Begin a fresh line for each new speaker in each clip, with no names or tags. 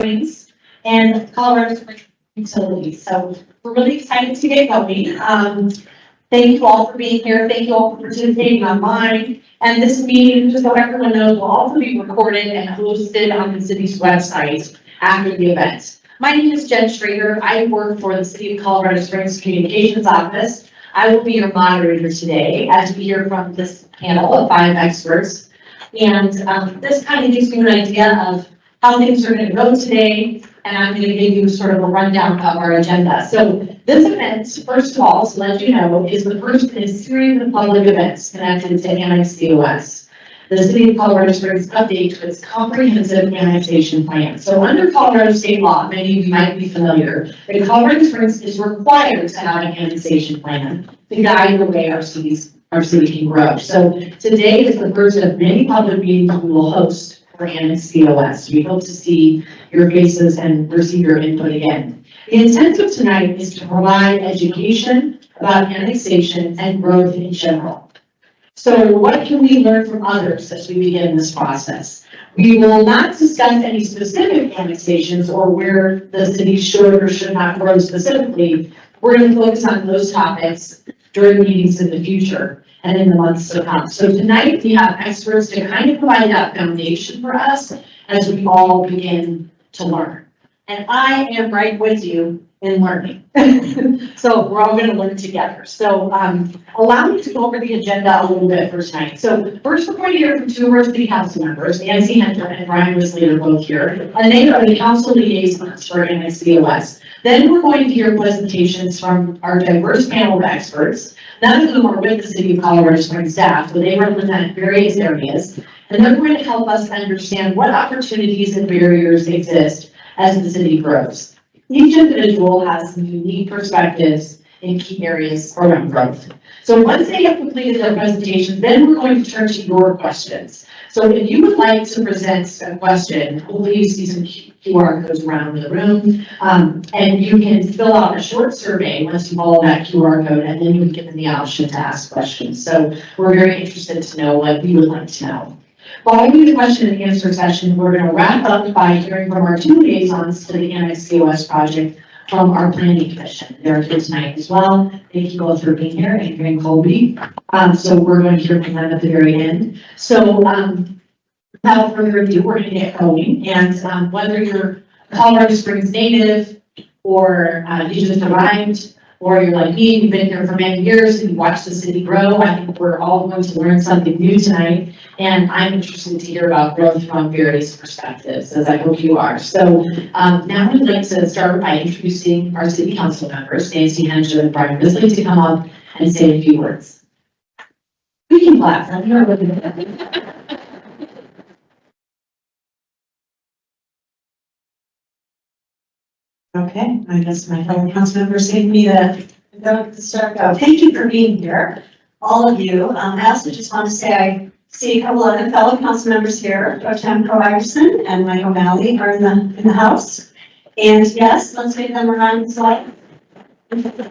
Springs and Colorado Springs utilities. So we're really excited to get going. Thank you all for being here. Thank you all for participating online. And this meeting, just so everyone knows, will also be recorded and hosted on the city's website after the event. My name is Jen Schrader. I work for the City of Colorado Springs Communications Office. I will be your moderator today as we hear from this panel of 5 experts. And this kind of gives you an idea of how things are going to go today. And I'm going to give you sort of a rundown of our agenda. So this event, first of all, to let you know, is the first in a series of public events connected to AnnexCOS, the City of Colorado Springs update to its comprehensive annexation plan. So under Colorado state law, many of you might be familiar, that Colorado Springs is required to have an annexation plan to guide the way our city can grow. So today is the first of many public meetings we will host for AnnexCOS. We hope to see your faces and receive your input again. The intent of tonight is to provide education about annexation and growth in general. So what can we learn from others as we begin this process? We will not discuss any specific annexations or where the city should or should not grow specifically. We're going to focus on those topics during meetings in the future and in the months to come. So tonight we have experts to kind of provide that foundation for us as we all begin to learn. And I am right with you in learning. So we're all going to learn together. So allow me to go over the agenda a little bit for tonight. So first we're going to hear from 2 of our city council members, Nancy Hendra and Brian Risley are both here, and they are the council liaisons for AnnexCOS. Then we're going to hear presentations from our diverse panel of experts. None of them are with the City of Colorado Springs staff, but they represent various areas. And they're going to help us understand what opportunities and barriers exist as the city grows. Each individual has some unique perspectives in key areas around growth. So once they have completed their presentations, then we're going to turn to your questions. So if you would like to present a question, hopefully you see some QR codes around the room, and you can fill out a short survey once you follow that QR code, and then you're given the option to ask questions. So we're very interested to know what you would like to know. Following the question and answer session, we're going to wrap up by hearing from our 2 liaisons to the AnnexCOS project from our planning commission. They're here tonight as well. Thank you both for being here, Andrew and Colby. So we're going to hear from them at the very end. So without further ado, we're going to get going. And whether you're a Colorado Springs native or you just arrived, or you're like me, you've been here for many years and you watched the city grow, I think we're all going to learn something new tonight. And I'm interested to hear about growth from various perspectives, as I hope you are. So now I'd like to start by introducing our city council members, Nancy Hendra and Brian Risley, to come up and say a few words. We can clap.
Okay, I guess my fellow council members gave me the start go. Thank you for being here, all of you. I also just want to say I see a couple of other fellow council members here, Pro Tem Iverson and Mike O'Malley are in the house. And yes, let's give them a round of applause.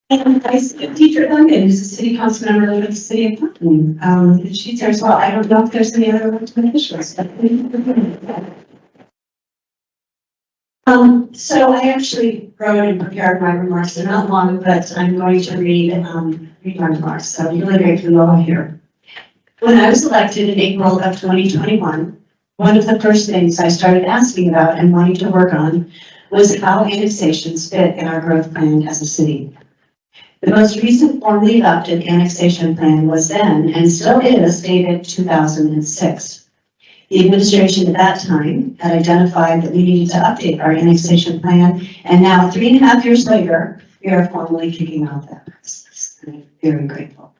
And I see Teacher Duncan, who's a city council member of the city of Brooklyn. And she's there as well. I don't know if there's any other elected officials. So I actually wrote and prepared my remarks. They're not long, but I'm going to read my remarks. So I'm really grateful to all here. When I was elected in April of 2021, one of the first things I started asking about and wanting to work on was how annexations fit in our growth plan as a city. The most recent formally adopted annexation plan was then, and still is, dated 2006. The administration at that time had identified that we needed to update our annexation plan, and now 3.5 years later, we are formally kicking off that process. I'm very grateful.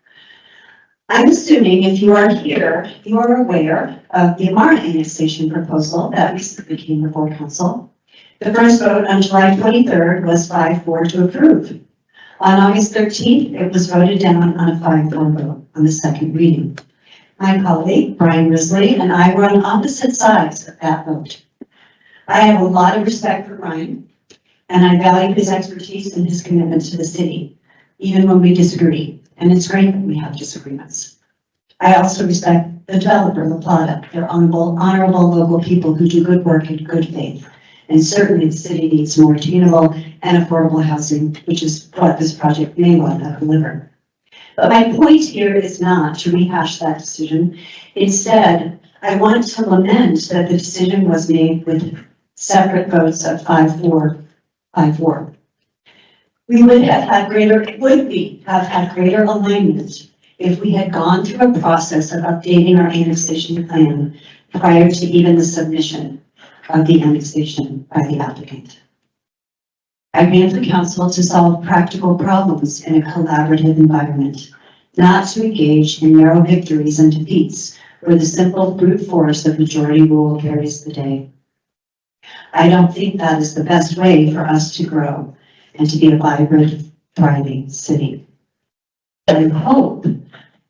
I'm assuming if you are here, you are aware of the Amara annexation proposal that recently came before council. The first vote on July 23rd was 5-4 to approve. On August 13th, it was voted down on a 5-4 vote on the second reading. My colleague, Brian Risley, and I were on opposite sides of that vote. I have a lot of respect for Brian, and I value his expertise and his commitment to the city, even when we disagree. And it's great that we have disagreements. I also respect the developer, the product. They're honorable local people who do good work in good faith. And certainly the city needs more attainable and affordable housing, which is what this project may well have delivered. But my point here is not to rehash that decision. Instead, I want to lament that the decision was made with separate votes of 5-4, 5-4. We would have had greater alignment if we had gone through a process of updating our annexation plan prior to even the submission of the annexation by the applicant. I ran for council to solve practical problems in a collaborative environment, not to engage in narrow victories and defeats where the simple brute force of majority rule carries the day. I don't think that is the best way for us to grow and to be a vibrant, thriving city. I hope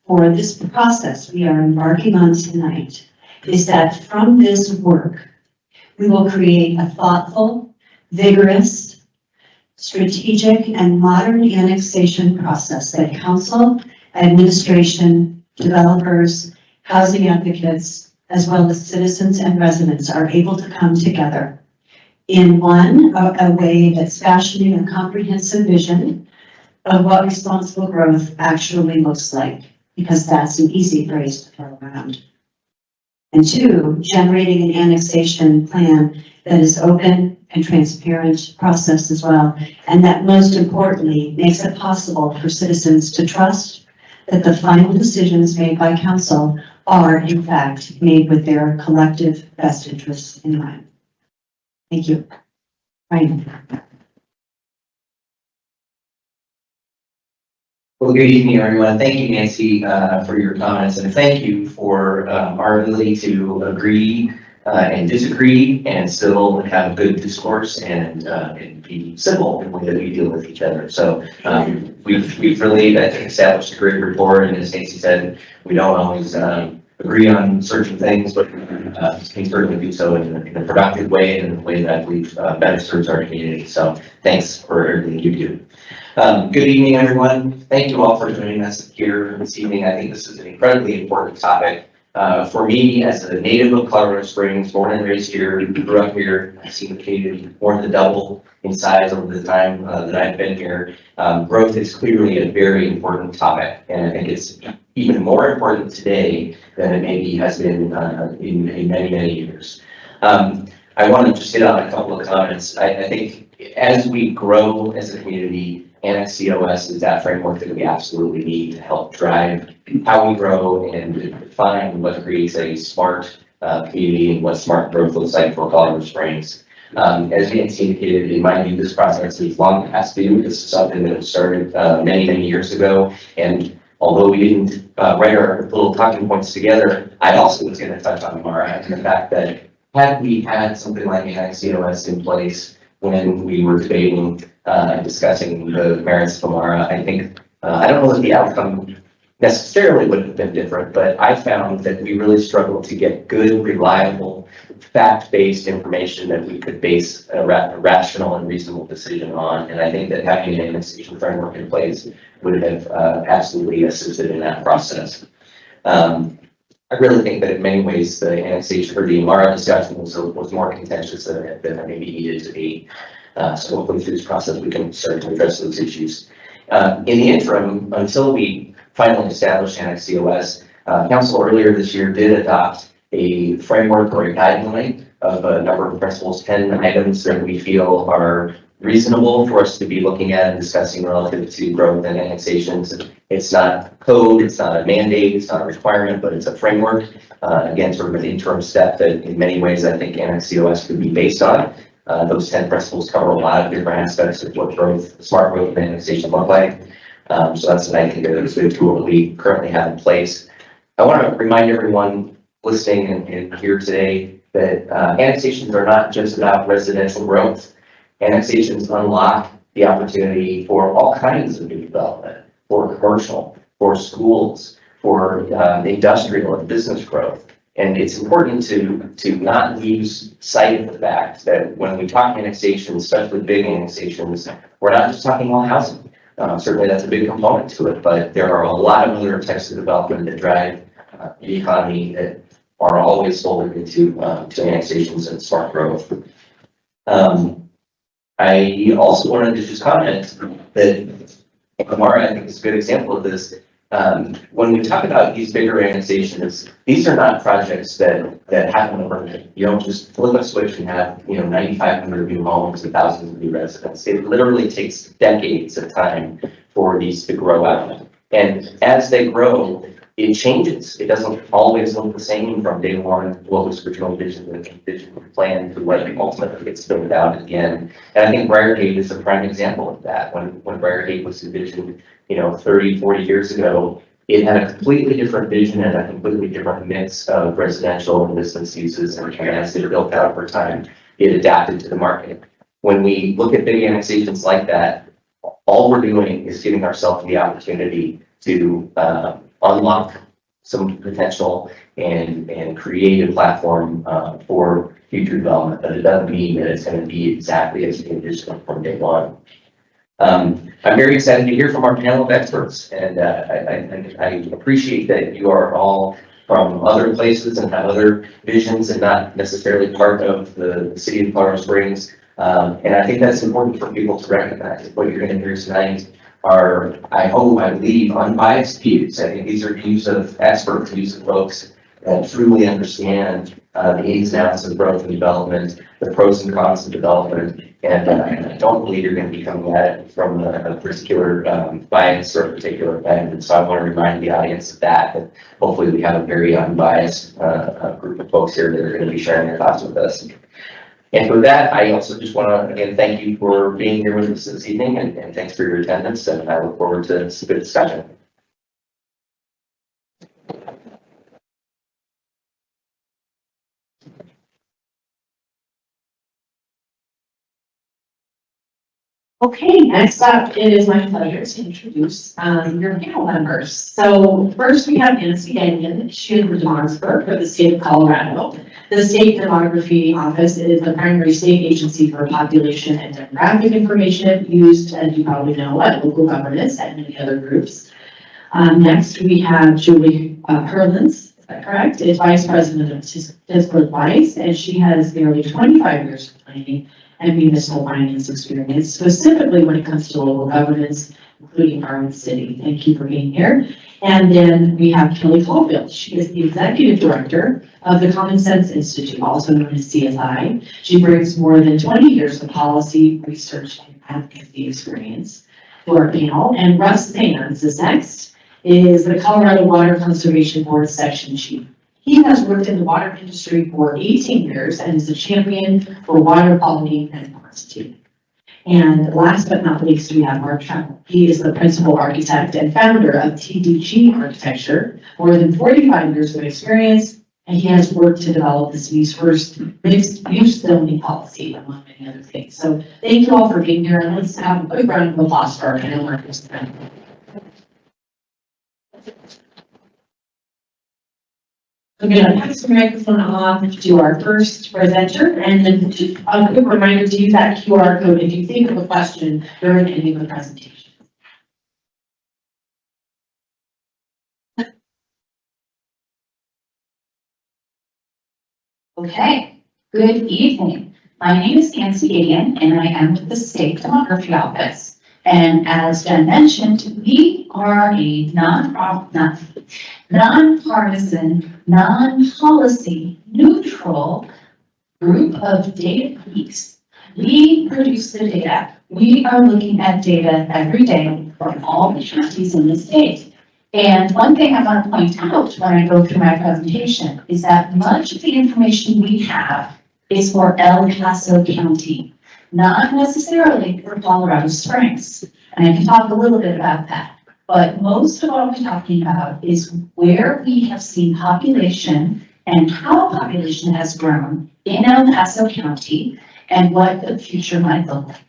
for this process we are embarking on tonight is that from this work, we will create a thoughtful, vigorous, strategic, and modern annexation process that council, administration, developers, housing advocates, as well as citizens and residents are able to come together in a way that's fashioning a comprehensive vision of what responsible growth actually looks like, because that's an easy phrase to throw around. And two, generating an annexation plan that is open and transparent process as well, and that most importantly makes it possible for citizens to trust that the final decisions made by council are in fact made with their collective best interests in mind. Thank you. Ryan.
Well, good evening, everyone. Thank you, Nancy, for your comments, and thank you for our ability to agree and disagree and still have good discourse and be civil in the way that we deal with each other. So we've really, I think, established a great rapport, and as Nancy said, we don't always agree on certain things, but can certainly do so in a productive way and in a way that I believe better serves our community. So thanks for everything you do. Good evening, everyone. Thank you all for joining us here this evening. I think this is an incredibly important topic. For me, as a native of Colorado Springs, born and raised here, grew up here, I've seen the community more than double in size over the time that I've been here. Growth is clearly a very important topic, and I think it's even more important today than it maybe has been in many, many years. I want to just hit on a couple of comments. I think as we grow as a community, AnnexCOS is that framework that we absolutely need to help drive how we grow and define what creates a smart community and what smart growth looks like for Colorado Springs. As Nancy indicated, in my view, this process is long past due. This is something that was started many, many years ago. And although we didn't write our little talking points together, I also was going to touch on Mara and the fact that had we had something like AnnexCOS in place when we were debating and discussing the merits of Mara, I think, I don't know that the outcome necessarily would have been different, but I found that we really struggled to get good, reliable, fact-based information that we could base a rational and reasonable decision on. And I think that having an annexation framework in place would have absolutely assisted in that process. I really think that in many ways the annexation or the Mara discussion was more contentious than it maybe needed to be. So hopefully through this process we can start to address those issues. In the interim, until we finally established AnnexCOS, Council earlier this year did adopt a framework or a guideline of a number of principles, 10 items that we feel are reasonable for us to be looking at and discussing relative to growth and annexations. It's not code, it's not a mandate, it's not a requirement, but it's a framework. Again, sort of an interim step that in many ways I think AnnexCOS could be based on. Those 10 principles cover a lot of different aspects of what growth, smart growth and annexation look like. So that's, I think, a good tool that we currently have in place. I want to remind everyone listening and here today that annexations are not just about residential growth. Annexations unlock the opportunity for all kinds of new development, for commercial, for schools, for industrial and business growth. And it's important to not lose sight of the fact that when we talk annexations, especially big annexations, we're not just talking about housing. Certainly that's a big component to it, but there are a lot of other types of development that drive the economy that are always folded into to annexations and smart growth. I also wanted to just comment that Amara, I think, is a good example of this. When we talk about these bigger annexations, these are not projects that happen overnight. You don't just flip a switch and have, 9,500 new homes and thousands of new residents. It literally takes decades of time for these to grow out. And as they grow, it changes. It doesn't always look the same from day one, what was original vision plan to what ultimately gets built out at the end. And I think Briargate is a prime example of that. When Briargate was envisioned, 30, 40 years ago, it had a completely different vision and a completely different mix of residential and business uses. And as it built out over time, it adapted to the market. When we look at big annexations like that, all we're doing is giving ourselves the opportunity to unlock some potential and create a platform for future development, but it doesn't mean that it's going to be exactly as envisioned from day one. I'm very excited to hear from our panel of experts, and I appreciate that you are all from other places and have other visions and not necessarily part of the city of Colorado Springs. And I think that's important for people to recognize. What you're going to hear tonight are, I believe, unbiased views. I think these are views of experts, views of folks that truly understand the ins and outs of growth and development, the pros and cons of development, and I don't believe you're going to be coming at it from a particular bias or a particular event. And so I want to remind the audience of that hopefully we have a very unbiased group of folks here that are going to be sharing their thoughts with us. And for that, I also just want to, again, thank you for being here with us this evening, and thanks for your attendance, and I look forward to some good discussion.
Okay, next up, it is my pleasure to introduce your panel members. So first we have Nancy Gagnon. She is with Demographer for the state of Colorado. The State Demography Office is the primary state agency for population and demographic information used, as you probably know, at local governments and many other groups. Next, we have Julie Herlins, is that correct? Is Vice President of Fiscal Advice, and she has nearly 25 years of planning and municipal finance experience, specifically when it comes to local governance, including our own city. Thank you for being here. And then we have Kelly Caulfield. She is the Executive Director of the Common Sense Institute, also known as CSI. She brings more than 20 years of policy, research, and advocacy experience to our panel. And Russ Sands is next, is the Colorado Water Conservation Board Section Chief. He has worked in the water industry for 18 years and is a champion for water quality and quantity. And last but not least, we have Mark Trammell. He is the principal architect and founder of TDG Architecture, more than 45 years of experience, and he has worked to develop the city's first mixed-use zoning policy, among many other things. So thank you all for being here, and let's have a quick round of applause for our panel members. I'm going to pass the microphone off to our first presenter, and then just a quick reminder to use that QR code if you think of a question during any of the presentations.
Okay, good evening. My name is Nancy Gagnon, and I am with the State Demography Office. And as Jen mentioned, we are a nonpartisan, non-policy, neutral group of data geeks. We produce the data. We are looking at data every day from all the counties in the state. And one thing I want to point out when I go through my presentation is that much of the information we have is for El Paso County, not necessarily for Colorado Springs. And I can talk a little bit about that. But most of what we're talking about is where we have seen population and how population has grown in El Paso County and what the future might look like.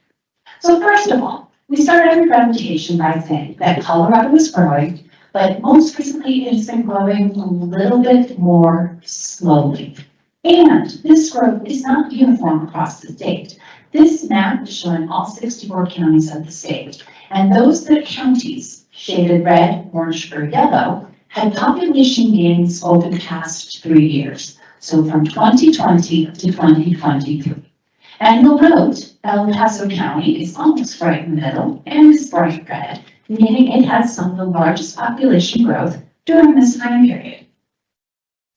So first of all, we started every presentation by saying that Colorado is growing, but most recently it has been growing a little bit more slowly. And this growth is not uniform across the state. This map is showing all 64 counties of the state, and those that counties shaded red, orange, or yellow had population gains over the past 3 years, so from 2020 to 2023. And you'll note El Paso County is almost right in the middle and is bright red, meaning it has some of the largest population growth during this time period.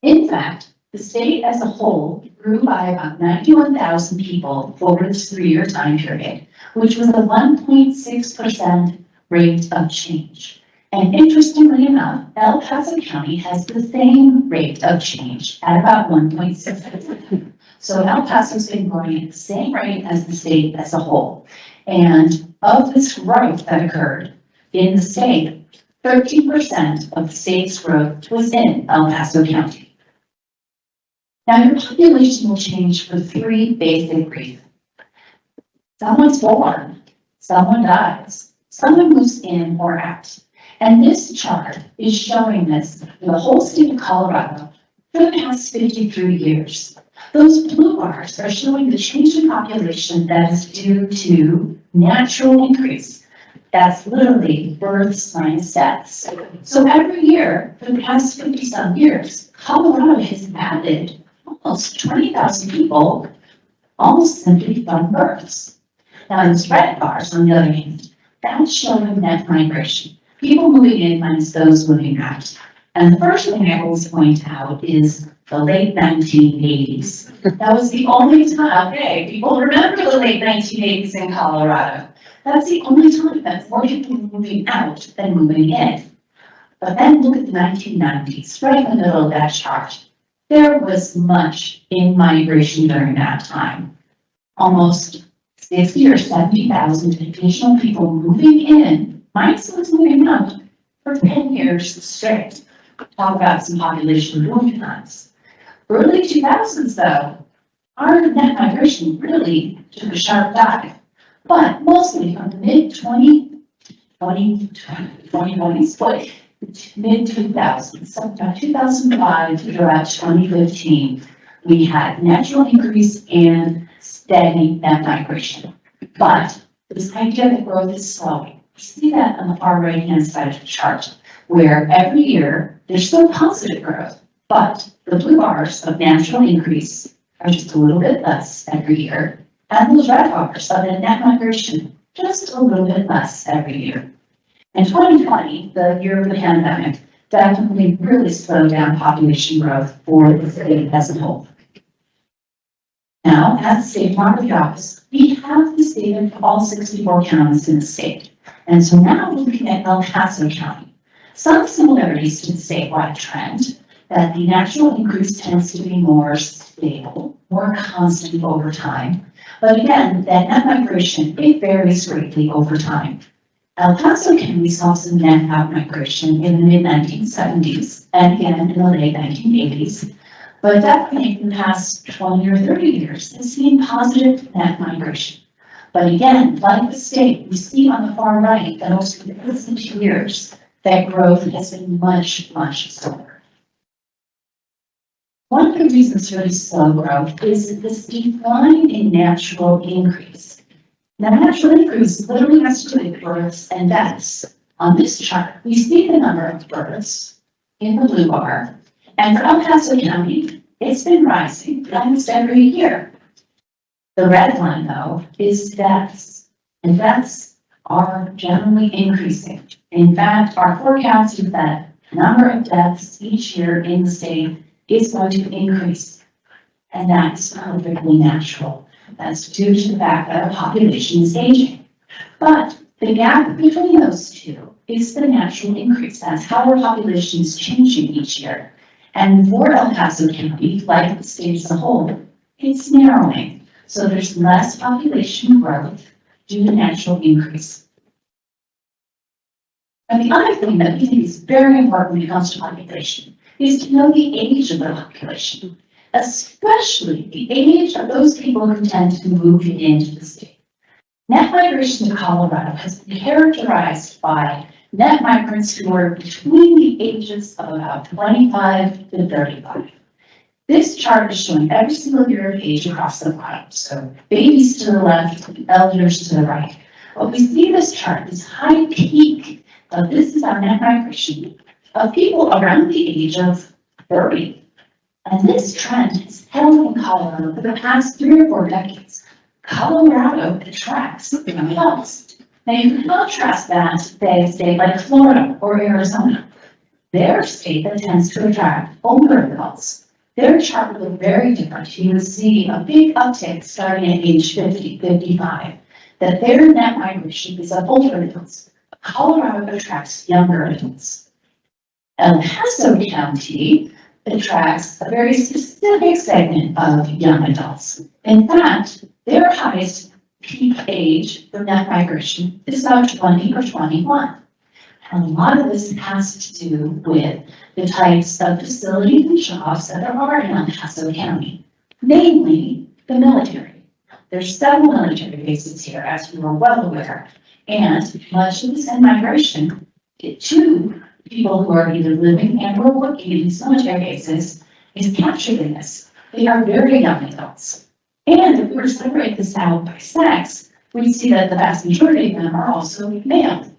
In fact, the state as a whole grew by about 91,000 people over this 3-year time period, which was a 1.6% rate of change. And interestingly enough, El Paso County has the same rate of change at about 1.6%. So El Paso's been growing at the same rate as the state as a whole. And of this growth that occurred in the state, 13% of the state's growth was in El Paso County. Now, your population will change for 3 basic reasons. Someone's born, someone dies, someone moves in or out. And this chart is showing this for the whole state of Colorado for the past 53 years. Those blue bars are showing the change in population that is due to natural increase. That's literally births minus deaths. So every year for the past 50-some years, Colorado has added almost 20,000 people almost simply from births. Now, those red bars, on the other hand, that's showing net migration. People moving in minus those moving out. And the first thing I always point out is the late 1980s. That was the only time, okay, people remember the late 1980s in Colorado. That's the only time that more people were moving out than moving in. But then look at the 1990s, right in the middle of that chart. There was much in migration during that time. Almost 60 or 70,000 additional people moving in, minus those moving out, for 10 years straight. Talk about some population boom times. Early 2000s, though, our net migration really took a sharp dive, but mostly from the mid-2020s, mid-2000s, so about 2005 to about 2015, we had natural increase and steady net migration. But this idea that growth is slowing, you see that on the far right-hand side of the chart, where every year there's still positive growth, but the blue bars of natural increase are just a little bit less every year, and those red bars of the net migration just a little bit less every year. In 2020, the year of the pandemic, definitely really slowed down population growth for the state as a whole. Now, at the state demography office, we have the data for all 64 counties in the state. And so now we're looking at El Paso County. Some similarities to the statewide trend, that the natural increase tends to be more stable, more constant over time. But again, that net migration, it varies greatly over time. El Paso County saw some net outmigration in the mid-1970s and again in the late 1980s. But definitely in the past 20 or 30 years, has seen positive net migration. But again, like the state, we see on the far right that over the recent years, that growth has been much, much slower. One of the reasons for this slow growth is this decline in natural increase. Now, natural increase literally has to do with births and deaths. On this chart, we see the number of births in the blue bar, and for El Paso County, it's been rising almost every year. The red line, though, is deaths, and deaths are generally increasing. In fact, our forecast is that the number of deaths each year in the state is going to increase, and that's perfectly natural. That's due to the fact that our population is aging. But the gap between those two is the natural increase. That's how our population is changing each year. And for El Paso County, like the state as a whole, it's narrowing. So there's less population growth due to natural increase. And the other thing that we think is very important when it comes to population is to know the age of the population, especially the age of those people who tend to move into the state. Net migration to Colorado has been characterized by net migrants who are between the ages of about 25 to 35. This chart is showing every single year of age across the bottom. So babies to the left, elders to the right. But we see this chart, this high peak of this is our net migration of people around the age of 30. And this trend has held in Colorado for the past 3 or 4 decades. Colorado attracts young adults. Now you can contrast that to a state like Florida or Arizona. They're a state that tends to attract older adults. Their chart would look very different. You would see a big uptick starting at age 50, 55, that their net migration is of older adults. Colorado attracts younger adults. El Paso County attracts a very specific segment of young adults. In fact, their highest peak age for net migration is about 20 or 21. And a lot of this has to do with the types of facilities and jobs that there are in El Paso County, namely the military. There's several military bases here, as you are well aware, and much of this in-migration to people who are either living and or working in these military bases is captured in this. They are very young adults. And if we were to separate this out by sex, we see that the vast majority of them are also male.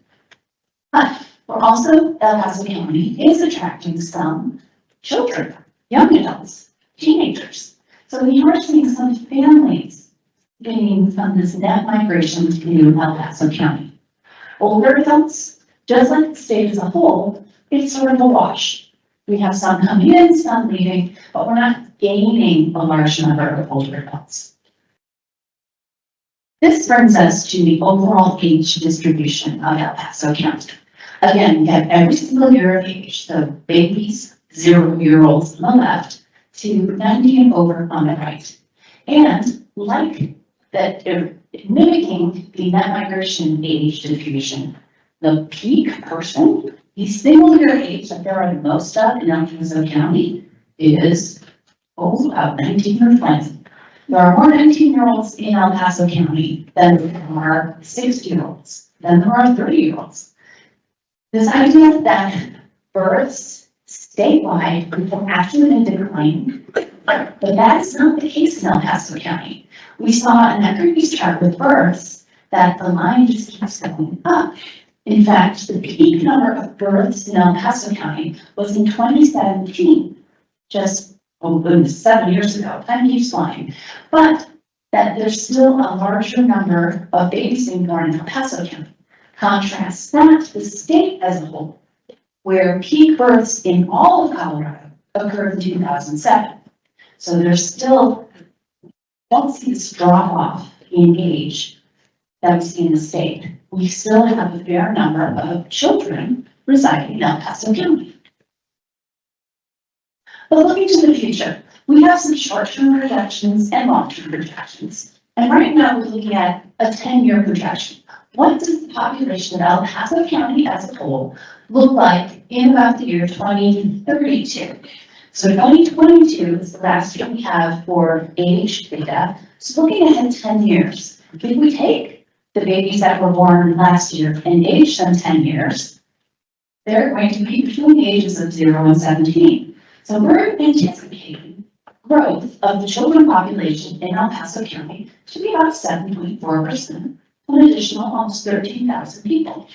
But we're also, El Paso County is attracting some children, young adults, teenagers. So we are seeing some families getting from this net migration to El Paso County. Older adults, just like the state as a whole, it's sort of a wash. We have some coming in, some leaving, but we're not gaining a large number of older adults. This brings us to the overall age distribution of El Paso County. Again, we have every single year of age, so babies, 0-year-olds on the left, to 90 and over on the right. And like that, mimicking the net migration age distribution, the peak person, the single year age that there are the most of in El Paso County is about 19 or 20. There are more 19-year-olds in El Paso County than there are 60-year-olds, than there are 30-year-olds. This idea that births statewide have actually been declining, but that is not the case in El Paso County. We saw in that previous chart with births that the line just keeps going up. In fact, the peak number of births in El Paso County was in 2017, just 7 years ago. Time keeps flying. But that there's still a larger number of babies being born in El Paso County. Contrast that to the state as a whole, where peak births in all of Colorado occurred in 2007. So there's still, don't see this drop off in age that we see in the state. We still have a fair number of children residing in El Paso County. But looking to the future, we have some short-term projections and long-term projections. And right now we're looking at a 10-year projection. What does the population of El Paso County as a whole look like in about the year 2032? So 2022 is the last year we have for age data. So looking ahead 10 years, if we take the babies that were born last year and age them 10 years, they're going to be between the ages of 0 and 17. So we're anticipating growth of the children population in El Paso County to be about 7.4%. An additional almost 13,000 people.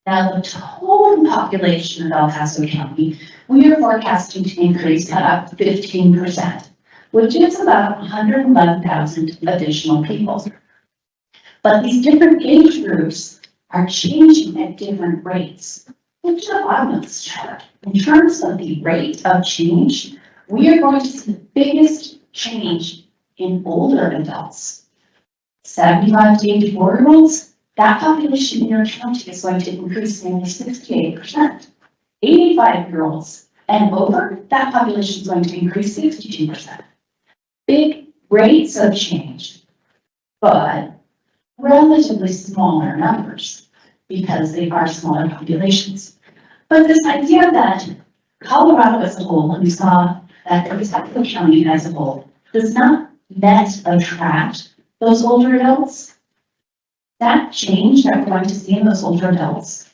Now, the total population of El Paso County, we are forecasting to increase about 15%, which is about 111,000 additional people. But these different age groups are changing at different rates. Look to the bottom of this chart. In terms of the rate of change, we are going to see the biggest change in older adults. 75 to 84-year-olds, that population in your county is going to increase nearly 68%. 85-year-olds and over, that population is going to increase 62%. Big rates of change, but relatively smaller numbers because they are smaller populations. But this idea that Colorado as a whole, and we saw that the county as a whole, does not net attract those older adults, that change that we're going to see in those older adults,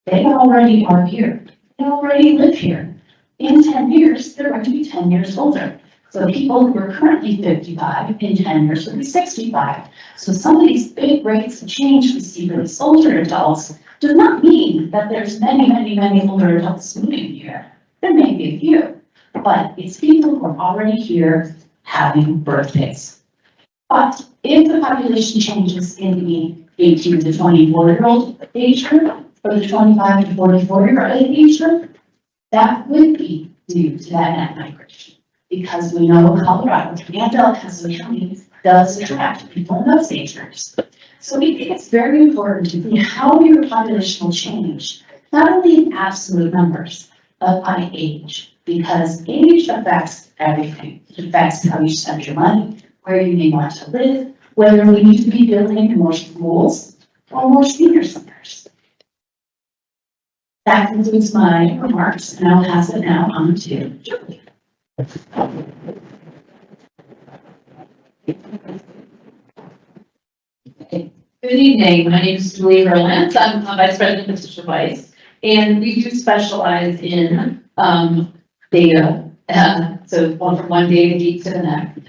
they already are here. They already live here. In 10 years, they're going to be 10 years older. So people who are currently 55 in 10 years will be 65. So some of these big rates of change we see for these older adults does not mean that there's many older adults moving here. There may be a few, but it's people who are already here having birthdays. But if the population changes in the 18 to 24-year-old age group, or the 25 to 44-year-old age group, that would be due to that net migration. Because we know Colorado and El Paso County does attract people in those age groups. So we think it's very important to see how your population will change, not only in absolute numbers, but by age, because age affects everything. It affects how you spend your money, where you may want to live, whether we need to be building more schools or more senior centers. That concludes my remarks, and I'll pass it now on to Julie.
Good evening, my name is Julie Verlance, I'm a Vice President of Digital Device, and we do specialize in data, so from one data geek to the next,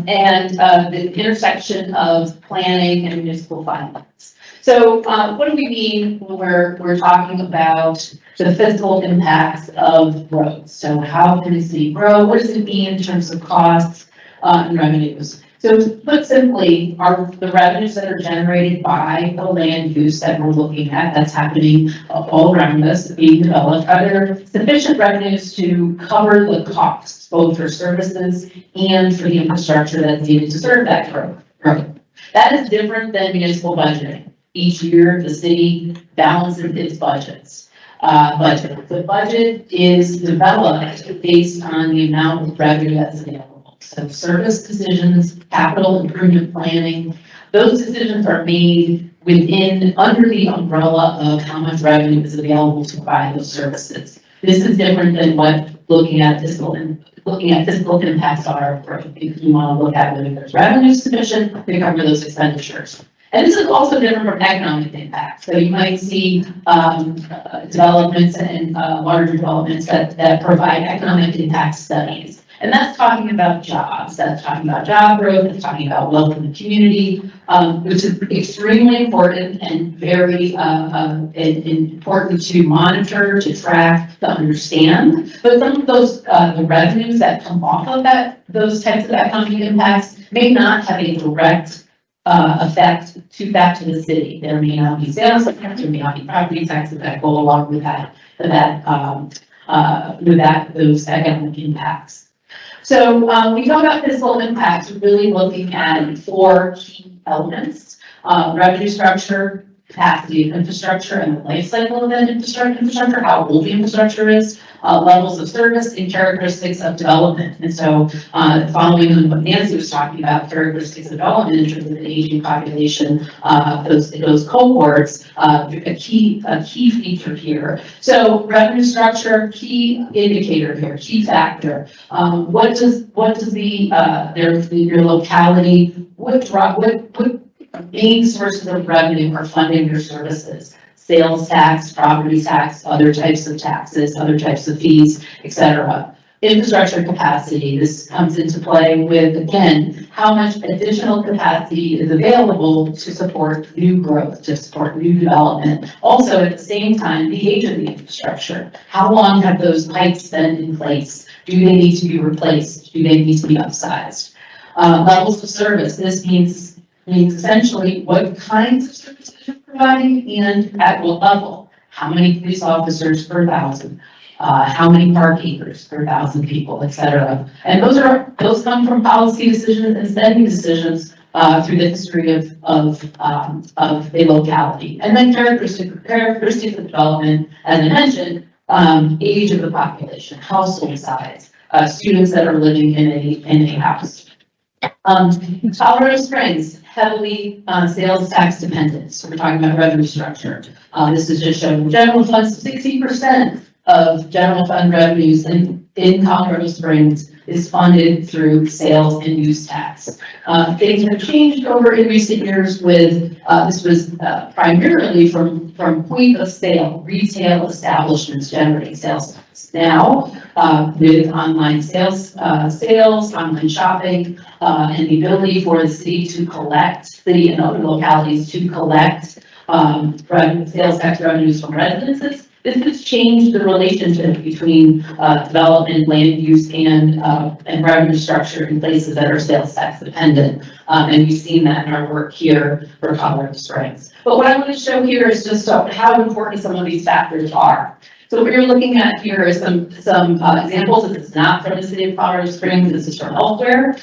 and the intersection of planning and municipal finance. So what do we mean when we're talking about the physical impacts of roads? So how can a city grow? What does it mean in terms of costs and revenues? So put simply, are the revenues that are generated by the land use that we're looking at, that's happening all around us, being developed, are there sufficient revenues to cover the costs, both for services and for the infrastructure that's needed to serve that growth? That is different than municipal budgeting. Each year, the city balances its budgets. But the budget is developed based on the amount of revenue that's available. So service decisions, capital improvement planning, those decisions are made under the umbrella of how much revenue is available to provide those services. This is different than what looking at fiscal impacts are, because we want to look at whether there's revenue sufficient to cover those expenditures. And this is also different from economic impact. So you might see developments and larger developments that provide economic impact studies. And that's talking about jobs, that's talking about job growth, that's talking about wealth in the community, which is extremely important and very important to monitor, to track, to understand. But some of those, the revenues that come off of those types of economic impacts may not have a direct effect back to the city. There may not be sales tax, there may not be property taxes that go along with those economic impacts. So we talk about fiscal impacts, we're really looking at 4 key elements: revenue structure, capacity of infrastructure, and the life cycle of that infrastructure, how old the infrastructure is, levels of service, and characteristics of development. And so following on what Nancy was talking about, characteristics of development in terms of the aging population, those cohorts, a key feature here. So revenue structure, key indicator here, key factor. What does your locality, what main sources of revenue are funding your services? Sales tax, property tax, other types of taxes, other types of fees, etc. Infrastructure capacity, this comes into play with, again, how much additional capacity is available to support new growth, to support new development. Also, at the same time, the age of the infrastructure. How long have those pipes been in place? Do they need to be replaced? Do they need to be upsized? Levels of service, this means essentially what kinds of services you're providing and at what level. How many police officers per 1,000? How many park acres per 1,000 people, etc. And those come from policy decisions and spending decisions through the history of a locality. And then characteristics of development, as I mentioned, age of the population, household size, students that are living in a house. Colorado Springs, heavily sales tax dependent. So we're talking about revenue structure. This is just showing general funds, 60% of general fund revenues in Colorado Springs is funded through sales and use tax. Things have changed over in recent years with, this was primarily from point of sale, retail establishments generating sales tax. Now, with online sales, online shopping, and the ability for the city and other localities to collect sales tax revenues from residences. This has changed the relationship between development, land use, and revenue structure in places that are sales tax dependent. And we've seen that in our work here for Colorado Springs. But what I want to show here is just how important some of these factors are. So what you're looking at here is some examples. This is not from the city of Colorado Springs. This is from elsewhere.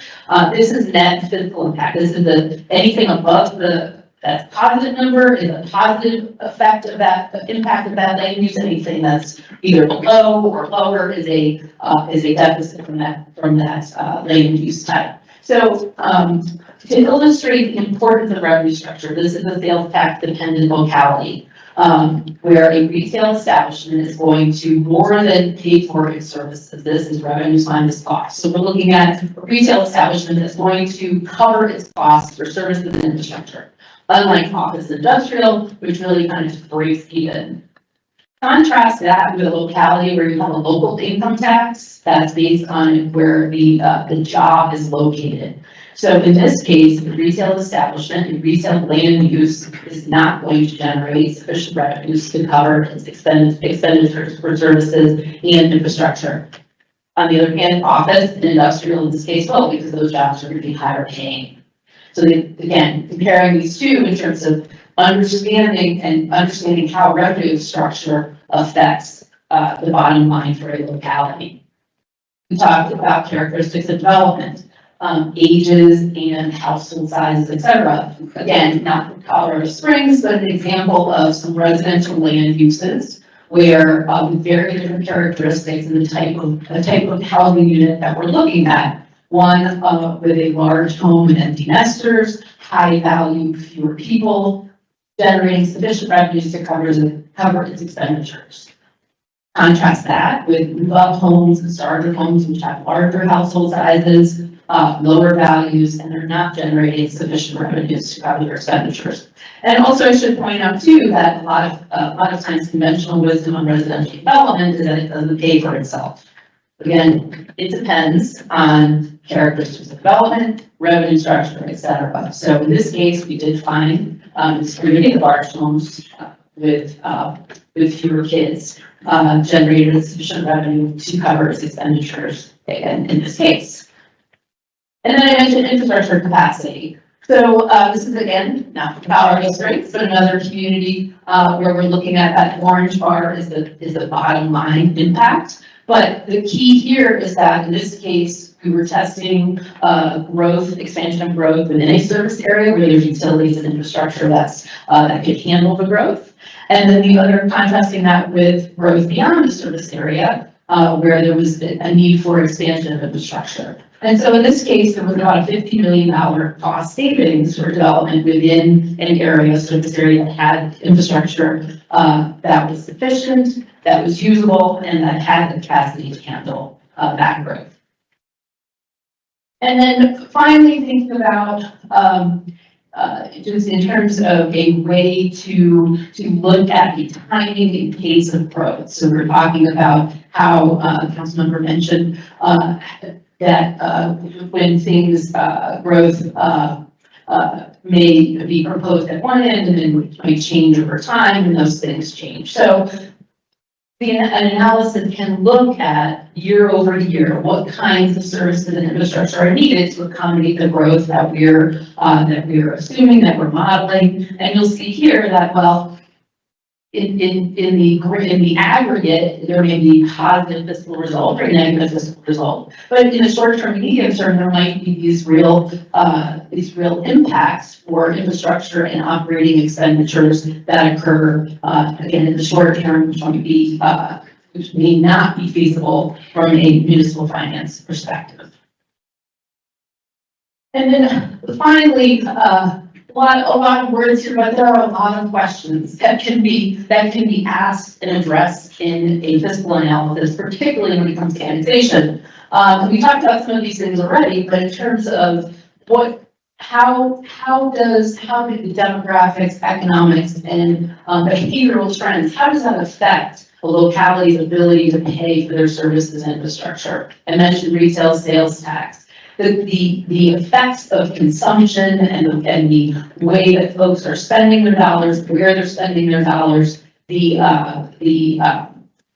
This is net physical impact. This is anything above that positive number is a positive effect of that, the impact of that land use. Anything that's either below or lower is a deficit from that land use type. So to illustrate the importance of revenue structure, this is a sales tax dependent locality where a retail establishment is going to more than pay for its services. This is revenues minus costs. So we're looking at a retail establishment that's going to cover its costs for services and infrastructure. Unlike office industrial, which really kind of just breaks even. Contrast that with a locality where you have a local income tax that's based on where the job is located. So in this case, the retail establishment and retail land use is not going to generate sufficient revenues to cover its expenditures for services and infrastructure. On the other hand, office and industrial in this case will, because those jobs are going to be higher paying. So again, comparing these two in terms of understanding how revenue structure affects the bottom line for a locality. We talked about characteristics of development, ages and household sizes, etc. Again, not from Colorado Springs, but an example of some residential land uses where with very different characteristics and the type of housing unit that we're looking at. One with a large home and empty nesters, high value, fewer people, generating sufficient revenues to cover its expenditures. Contrast that with move-up homes and starter homes, which have larger household sizes, lower values, and they're not generating sufficient revenues to cover their expenditures. And also, I should point out too that a lot of times conventional wisdom on residential development is that it doesn't pay for itself. Again, it depends on characteristics of development, revenue structure, etc. So in this case, we did find distributing large homes with fewer kids generated sufficient revenue to cover its expenditures in this case. And then I mentioned infrastructure capacity. So this is again not from Colorado Springs, but another community where we're looking at that orange bar is the bottom line impact. But the key here is that in this case, we were testing expansion of growth within a service area where there's utilities and infrastructure that could handle the growth. And then the other, contrasting that with growth beyond the service area where there was a need for expansion of infrastructure. And so in this case, there was about a $50 million cost savings for development within an area, service area that had infrastructure that was sufficient, that was usable, and that had the capacity to handle that growth. And then finally, thinking about just in terms of a way to look at the timing and pace of growth. So we're talking about how Councilmember mentioned that when things growth may be proposed at one end and then might change over time, and those things change. So an analysis can look at year over year what kinds of services and infrastructure are needed to accommodate the growth that we're assuming, that we're modeling. And you'll see here that, well, in the aggregate, there may be positive fiscal result or negative fiscal result, but in the short term and medium term, there might be these real impacts for infrastructure and operating expenditures that occur again in the short term, which may not be feasible from a municipal finance perspective. And then finally, a lot of words here, but there are a lot of questions that can be asked and addressed in a fiscal analysis, particularly when it comes to annexation. We talked about some of these things already, but in terms of how do the demographics, economics, and behavioral trends, how does that affect a locality's ability to pay for their services and infrastructure? I mentioned retail sales tax. the effects of consumption and the way that folks are spending their dollars, where they're spending their dollars, the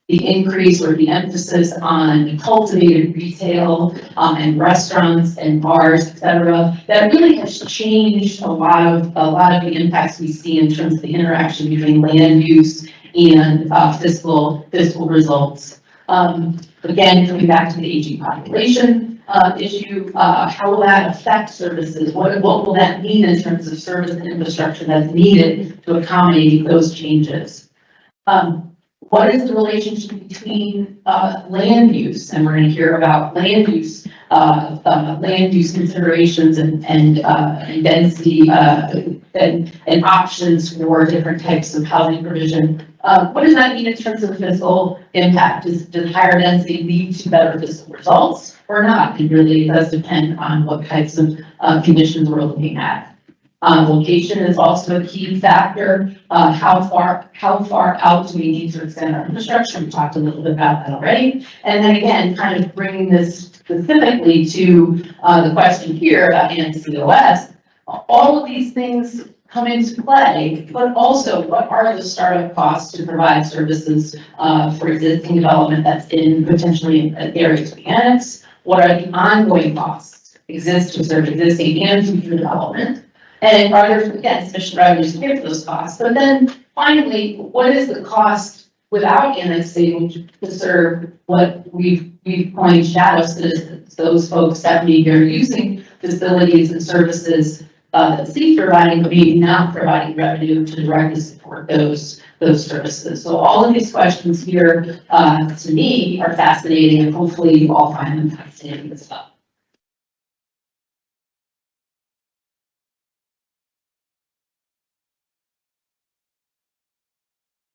increase or the emphasis on cultivated retail, and restaurants and bars, et cetera, that really has changed a lot of the impacts we see in terms of the interaction between land use and fiscal results. Again, coming back to the aging population issue, how will that affect services? What will that mean in terms of service and infrastructure that's needed to accommodate those changes? What is the relationship between land use, and we're going to hear about land use considerations and density and options for different types of housing provision. What does that mean in terms of fiscal impact? Does higher density lead to better fiscal results or not? It really does depend on what types of conditions we're looking at. Location is also a key factor. How far out do we need to extend our infrastructure? We talked a little bit about that already. And then again, kind of bringing this specifically to the question here about AnnexCOS. All of these things come into play, but also what are the startup costs to provide services for existing development that's in potentially areas of the annex? What are the ongoing costs to serve existing and future development? And are there, again, sufficient revenues to pay for those costs? But then finally, what is the cost without annexing to serve what we've coined shadow citizens, those folks that maybe are using facilities and services that the city's providing, but maybe not providing revenue to directly support those services. So all of these questions here, to me, are fascinating, and hopefully you all find them fascinating as well.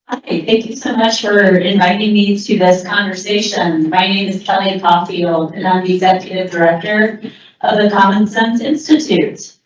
Hi, thank you so much for inviting me to this conversation. My name is Kelly Caulfield, and I'm the Executive Director of the Common Sense Institute.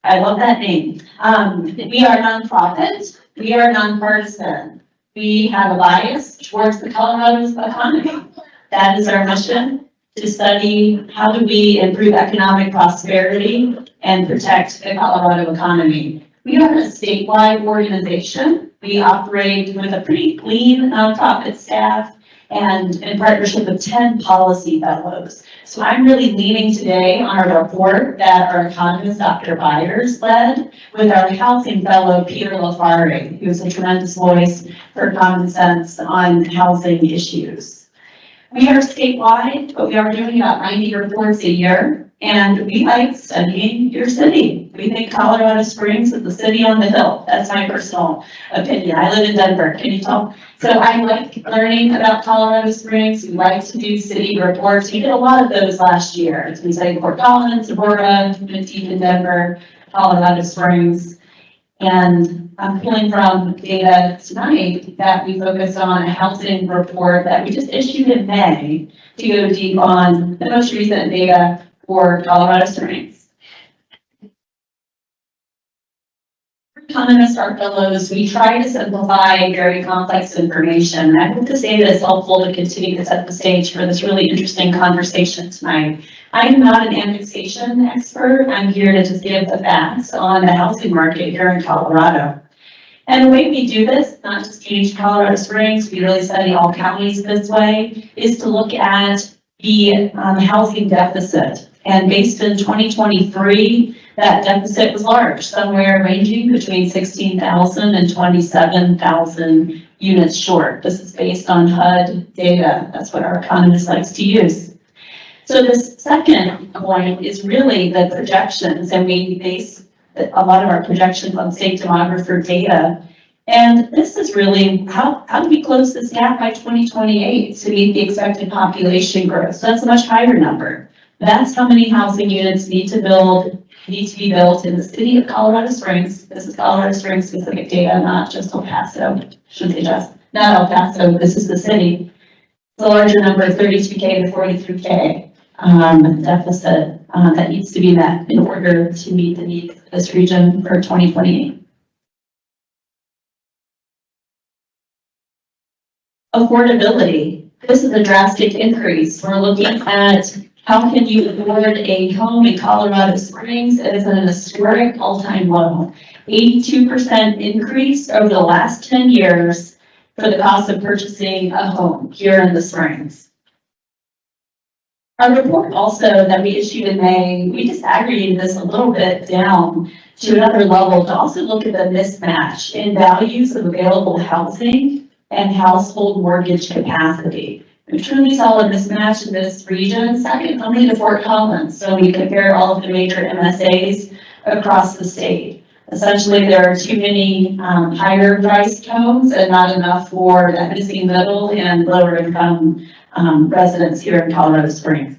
I love that name. We are nonprofit. We are nonpartisan. We have a bias towards the Colorado economy. That is our mission, to study how do we improve economic prosperity and protect the Colorado economy. We are a statewide organization. We operate with a pretty lean nonprofit staff and in partnership with 10 policy fellows. So I'm really leaning today on a report that our economist, Dr. Byers, led with our housing fellow, Peter Lafari, who's a tremendous voice for common sense on housing issues. We are statewide, but we are doing about 90 reports a year, and we like studying your city. We think Colorado Springs is the city on the hill. That's my personal opinion. I live in Denver, can you tell? So I like learning about Colorado Springs. We like to do city reports. We did a lot of those last year. We studied Fort Collins, Aurora, deep in Denver, Colorado Springs. And I'm pulling from data tonight that we focused on a housing report that we just issued in May to go deep on the most recent data for Colorado Springs. Economists, our fellows, we try to simplify very complex information. I hope this data is helpful to continue to set the stage for this really interesting conversation tonight. I am not an annexation expert. I'm here to just give the facts on the housing market here in Colorado. And the way we do this, not just change Colorado Springs, we really study all counties this way, is to look at the housing deficit. And based in 2023, that deficit was large, somewhere ranging between 16,000 and 27,000 units short. This is based on HUD data. That's what our economist likes to use. So this second point is really the projections, and we base a lot of our projections on state demographer data. And this is really how do we close this gap by 2028 to meet the expected population growth? So that's a much higher number. That's how many housing units need to be built in the city of Colorado Springs. This is Colorado Springs specific data, not just El Paso. Shouldn't say just, not El Paso, this is the city. It's a larger number, 32K to 43K deficit that needs to be met in order to meet the needs of this region for 2028. Affordability. This is a drastic increase. We're looking at How can you afford a home in Colorado Springs? It is at an historic all-time low. 82% increase over the last 10 years for the cost of purchasing a home here in the Springs. Our report also that we issued in May, we disaggregated this a little bit down to another level to also look at the mismatch in values of available housing and household mortgage capacity. We truly saw a mismatch in this region, second only to Fort Collins. So we compare all of the major MSAs across the state. Essentially, there are too many higher priced homes and not enough for that missing middle and lower income residents here in Colorado Springs.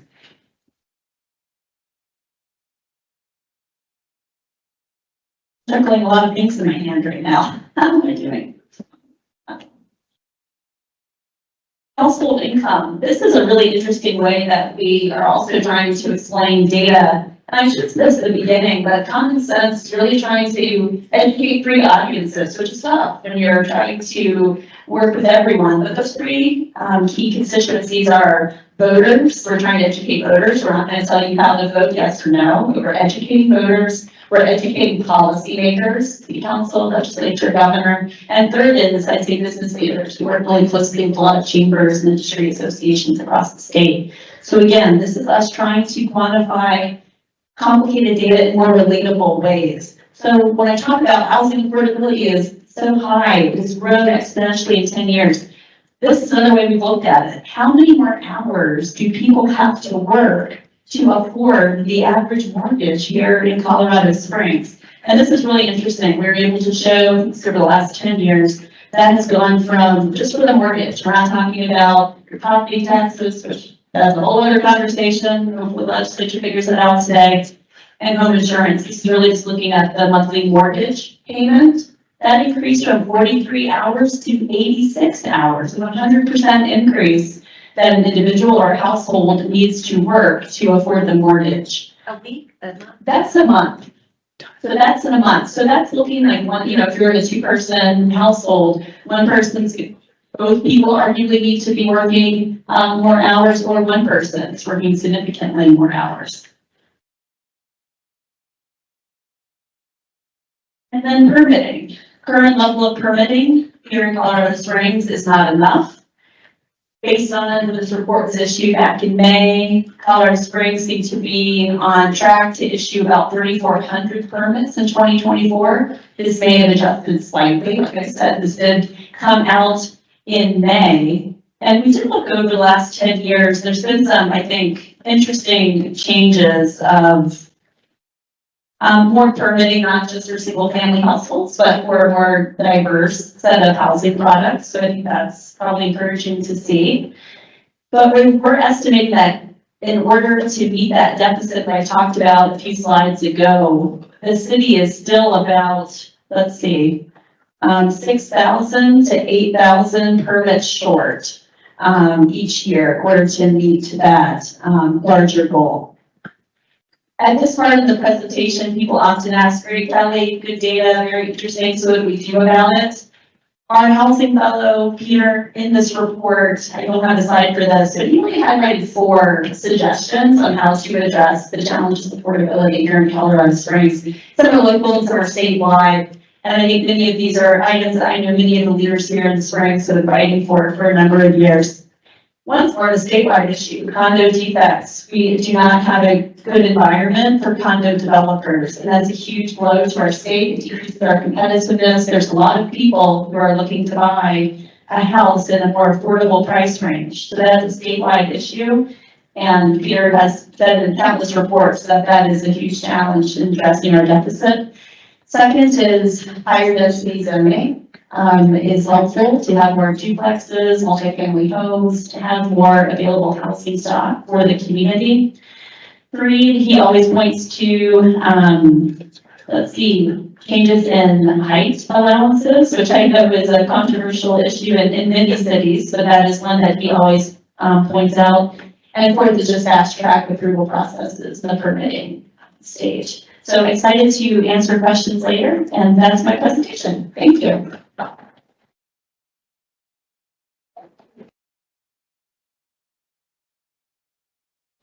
Juggling a lot of things in my hand right now. How am I doing? Household income. This is a really interesting way that we are also trying to explain data. And I should say this at the beginning, but Common Sense is really trying to educate three audiences, which is tough when you're trying to work with everyone. But those three key constituencies are voters. We're trying to educate voters. We're not going to tell you how to vote, yes or no. We're educating voters. We're educating policymakers, the council, legislature, governor. And third is, I'd say, business leaders. We work really closely with a lot of chambers and industry associations across the state. So again, this is us trying to quantify complicated data in more relatable ways. So when I talk about housing affordability is so high, it has grown exponentially in 10 years. This is another way we've looked at it. How many more hours do people have to work to afford the average mortgage here in Colorado Springs? And this is really interesting. We were able to show over the last 10 years that has gone from just for the mortgage. We're not talking about your property taxes, which that's a whole other conversation. Hopefully the legislature figures that out today. And home insurance. This is really just looking at the monthly mortgage payment. That increased from 43 hours to 86 hours, a 100% increase that an individual or household needs to work to afford the mortgage.
A week,
That's a month. So that's in a month. So that's looking like one, if you're in a 2-person household, one person's, both people arguably need to be working more hours, or one person is working significantly more hours. And then permitting. Current level of permitting here in Colorado Springs is not enough. Based on this report was issued back in May, Colorado Springs seems to be on track to issue about 3,400 permits in 2024. This may have adjusted slightly. Like I said, this did come out in May. And we did look over the last 10 years. There's been some, I think, interesting changes of more permitting, not just for single family households, but for a more diverse set of housing products. So I think that's probably encouraging to see. But we're estimating that in order to meet that deficit that I talked about a few slides ago, the city is still about, 6,000 to 8,000 permits short each year in order to meet that larger goal. At this part of the presentation, people often ask, great, Kelly, good data, very interesting, so what do we do about it? Our housing fellow, Peter, in this report, I don't have a slide for this, but he only highlighted 4 suggestions on how to address the challenges of affordability here in Colorado Springs. Some are local, some are statewide, and I think many of these are items that I know many of the leaders here in the Springs have been fighting for a number of years. One's more of a statewide issue, condo defects. We do not have a good environment for condo developers, and that's a huge blow to our state. It decreases our competitiveness. There's a lot of people who are looking to buy a house in a more affordable price range. So that's a statewide issue. And Peter has said in countless reports that that is a huge challenge in addressing our deficit. Second is higher density zoning. Is helpful to have more duplexes, multifamily homes, to have more available housing stock for the community. 3, he always points to, changes in height allowances, which I know is a controversial issue in many cities, so that is one that he always points out. And 4th is just fast track approval processes, the permitting stage. So I'm excited to answer questions later, and that's my presentation. Thank you.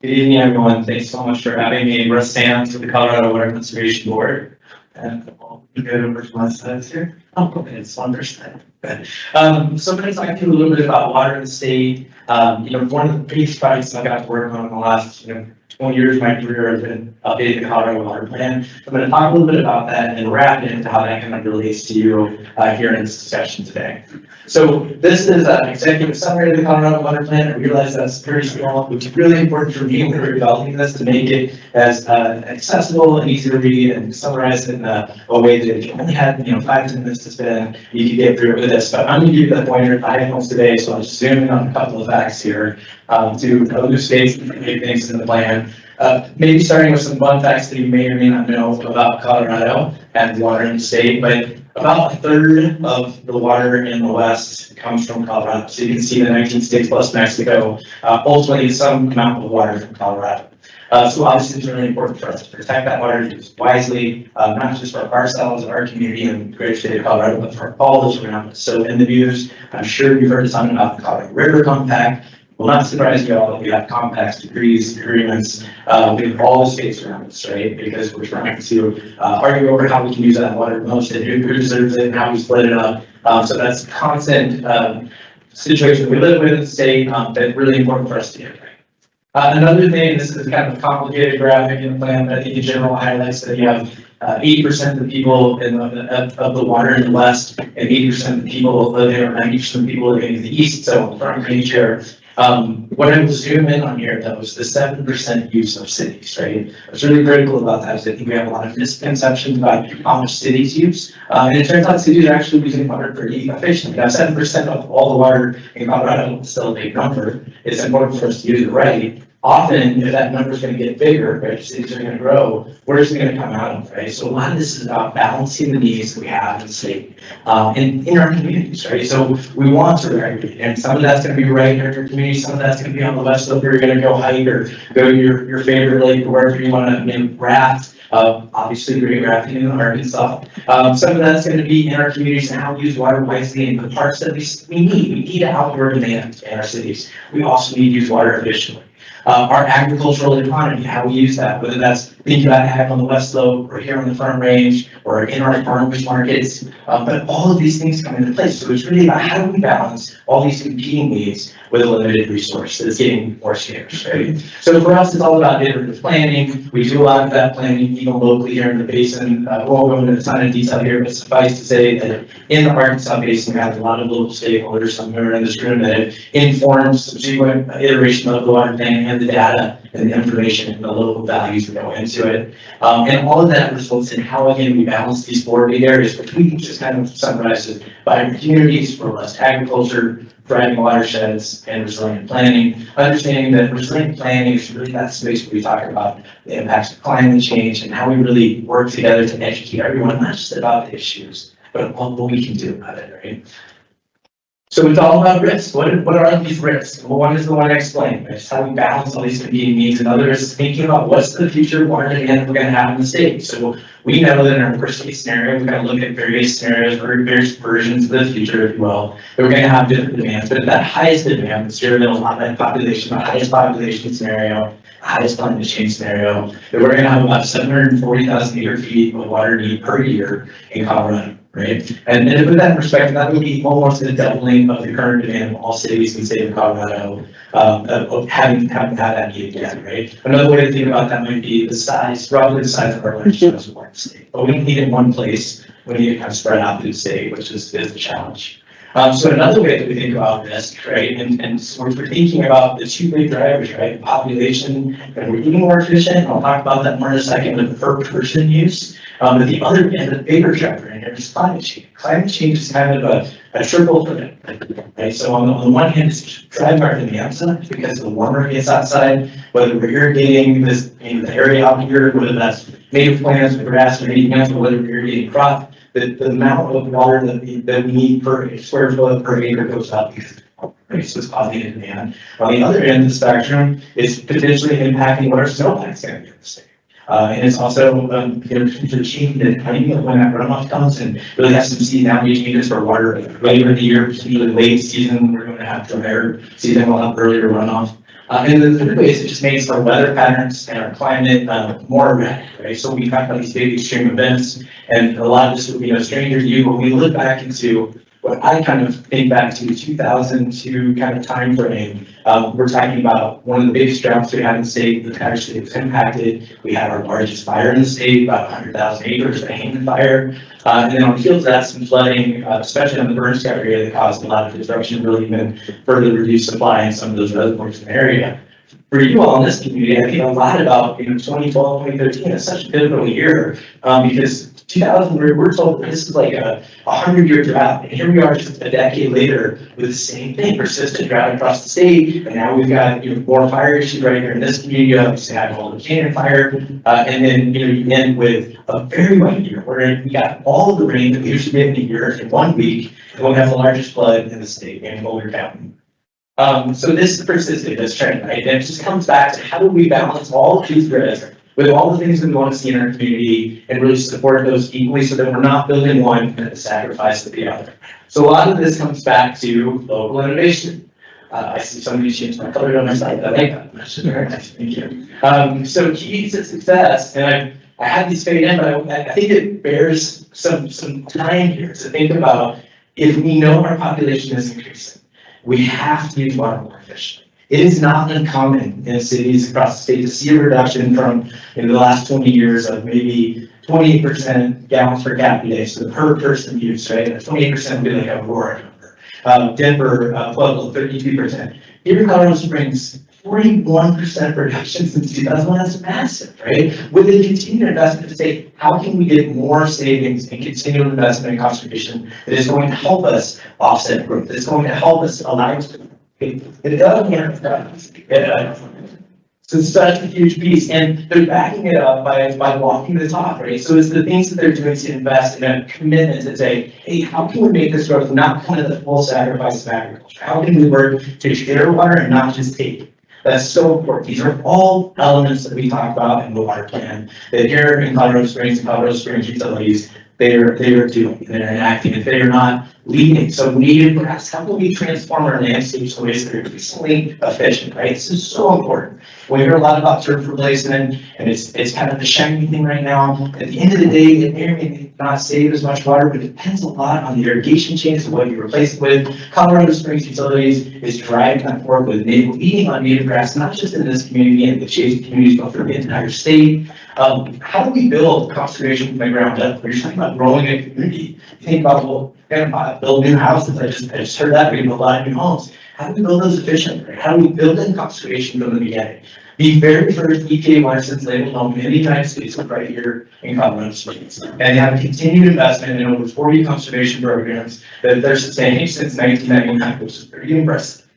Good evening, everyone. Thanks so much for having me. Russ Sands with the Colorado Water Conservation Board. And I'll go over to my slides here. Oh, okay, it's on their side. Okay. So I'm going to talk to you a little bit about water in the state. One of the biggest projects I got to work on in the last, 20 years of my career has been updating the Colorado Water Plan. I'm going to talk a little bit about that and wrap it into how that kind of relates to you here in this discussion today. So this is an executive summary of the Colorado Water Plan. I realize that's pretty small, which is really important for me when we're developing this to make it as accessible and easy to read and summarize it in a way that if you only had 5-10 minutes to spend, you could get through it with this. But I'm going to give you the pointer at 5 points today, so I'll just zoom in on a couple of facts here to elucidate some big things in the plan. Maybe starting with some fun facts that you may or may not know about Colorado and water in the state, but about a third of the water in the West comes from Colorado. So you can see the 19 states plus Mexico, ultimately some amount of water from Colorado. So obviously it's really important for us to protect that water wisely, not just for ourselves and our community in the great state of Colorado, but for all those around us. So in the news, I'm sure you've heard something about the Colorado River Compact. Will not surprise you all that we have compacts, decrees, agreements with all the states around us, right? Because we're trying to argue over how we can use that water most and who deserves it and how we split it up. So that's a constant situation we live with in the state that's really important for us to get right. Another thing, this is kind of a complicated graphic in the plan, but I think in general highlights that you have 80% of the people of the water in the West and 80% of the people living, or 90% of the people living in the East, so front range here. What I will zoom in on here though is the 7% use of cities, right? What's really critical about that is I think we have a lot of misconceptions about how much cities use. And it turns out cities are actually using water pretty efficiently. Now 7% of all the water in Colorado is still a big number. It's important for us to use it right. Often, if that number is going to get bigger, right, cities are going to grow, where's it going to come out of, right? So a lot of this is about balancing the needs that we have in the state, in our communities, right? So we want to recreate, and some of that's going to be right in your community, some of that's going to be on the West Slope where you're going to go hike or go to your favorite lake or wherever you want to raft. Obviously, great rafting in Arkansas. Some of that's going to be in our communities and how we use water wisely and the parts that we need. We need outdoor demand in our cities. We also need to use water efficiently. Our agricultural economy, how we use that, whether that's thinking about ag on the West Slope or here on the Front Range or in our farmers markets, but all of these things come into place. So it's really about how do we balance all these competing needs with a limited resource that is getting more scarce, right? So for us, it's all about iterative planning. We do a lot of that planning even locally here in the basin. We won't go into a ton of detail here, but suffice to say that in the Arkansas basin, we have a lot of local stakeholders, some who are in this room, that have informed subsequent iteration of the water plan and the data and the information and the local values that go into it. And all of that results in how, again, we balance these 4 big areas, which we can just kind of summarize as vibrant communities, robust agriculture, thriving watersheds, and resilient planning. Understanding that resilient planning is really that space where we talk about the impacts of climate change and how we really work together to educate everyone, not just about the issues, but what we can do about it, right? So it's all about risk. What are these risks? Well, one is the one I explained, right? It's how we balance all these competing needs. Another is thinking about what's the future water demand we're going to have in the state. So we know that in our worst case scenario, we're going to look at various scenarios or various versions of the future, if you will, that we're going to have different demands. But at that highest demand, the zero middle population, the highest population scenario, highest climate change scenario, that we're going to have about 740,000 acre feet of water need per year in Colorado. Right? And to put that in perspective, that would be almost a doubling of the current demand of all cities in the state of Colorado of having had that need again, right? Another way to think about that might be the size, roughly the size of our largest reservoir state. But we don't need it in one place. We need it kind of spread out through the state, which is the challenge. So another way that we think about this, right, and so we're thinking about the 2 big drivers, right, population, and we're getting more efficient, and I'll talk about that more in a second, with per person use. But the other and the bigger driver in here is climate change. Climate change is kind of a triple threat, right? So on the one hand, it's driving our demands up because the warmer it gets outside, whether we're irrigating this, the area out here, whether that's native plants or grass or anything else, or whether we're irrigating crop, the amount of water that we need per square foot per acre goes up. Right? So it's causing a demand. On the other end of the spectrum, it's potentially impacting what our snowpack's going to be in the state. And it's also to change the timing of when that runoff comes and really have some seasonality changes for water later in the year, particularly late season. We're going to have drier season, we'll have earlier runoff. And the third way is it just makes our weather patterns and our climate more erratic, right? So we talk about these big extreme events, and a lot of this would be no stranger to you, but we look back into what I kind of think back to 2002 kind of time frame. We're talking about one of the biggest droughts we had in the state. The entire state was impacted. We had our largest fire in the state, about 100,000 acres, a Haman fire. And then on the heels of that, some flooding, especially on the Burnstown area, that caused a lot of disruption, really even further reduced supply in some of those reservoirs in the area. For you all in this community, I think a lot about 2012, 2013 is such a pivotal year because 2000, we're told that this is like a 100-year drought, and here we are just a decade later with the same thing, persistent drought across the state, and now we've got more fire issues right here in this community. Obviously, had Boulder Canyon fire, and then you end with a very wet year where we got all of the rain that we usually get in a year in 1 week, and we'll have the largest flood in the state in Boulder County. So this is persistent, this trend, right? And it just comes back to how do we balance all of these risks with all the things that we want to see in our community and really support those equally so that we're not building one at the sacrifice of the other. So a lot of this comes back to local innovation. I see somebody changed my color on my side. I like that. That's very nice. Thank you. So keys to success, and I had these fade in, but I think it bears some time here to think about if we know our population is increasing, we have to use water more efficiently. It is not uncommon in cities across the state to see a reduction from in the last 20 years of maybe 28% gallons per capita day, so the per person use, right? 28% would be like a Aurora number. Denver, Pueblo, 32%. Here in Colorado Springs, 41% reduction since 2001, that's massive, right? With the continued investment to say, how can we get more savings and continued investment in conservation that is going to help us offset growth, that's going to help us allow us to, so it's such a huge piece, and they're backing it up by walking the talk, right? So it's the things that they're doing to invest in a commitment to say, hey, how can we make this growth not kind of the full sacrifice of agriculture? How can we work to share water and not just take it? That's so important. These are all elements that we talk about in the water plan that here in Colorado Springs and Colorado Springs utilities, they are doing, they're enacting, if they are not leading. So native grass, how can we transform our landscapes in ways that are increasingly efficient, right? This is so important. We hear a lot about turf replacement, and it's kind of the shiny thing right now. At the end of the day, it may or may not save as much water, but it depends a lot on the irrigation changes of what you replace it with. Colorado Springs Utilities is driving that forward with leading on native grass, not just in this community and the adjacent communities, but for the entire state. How do we build conservation from the ground up? When you're talking about growing a community, you think about, well, we're gonna build new houses. I just heard that. We're gonna build a lot of new homes. How do we build those efficiently? How do we build in conservation from the beginning? The very first EPA license labeled home in the United States was right here in Colorado Springs. And they have continued investment in over 40 conservation programs that they're sustaining since 1999, which is pretty impressive.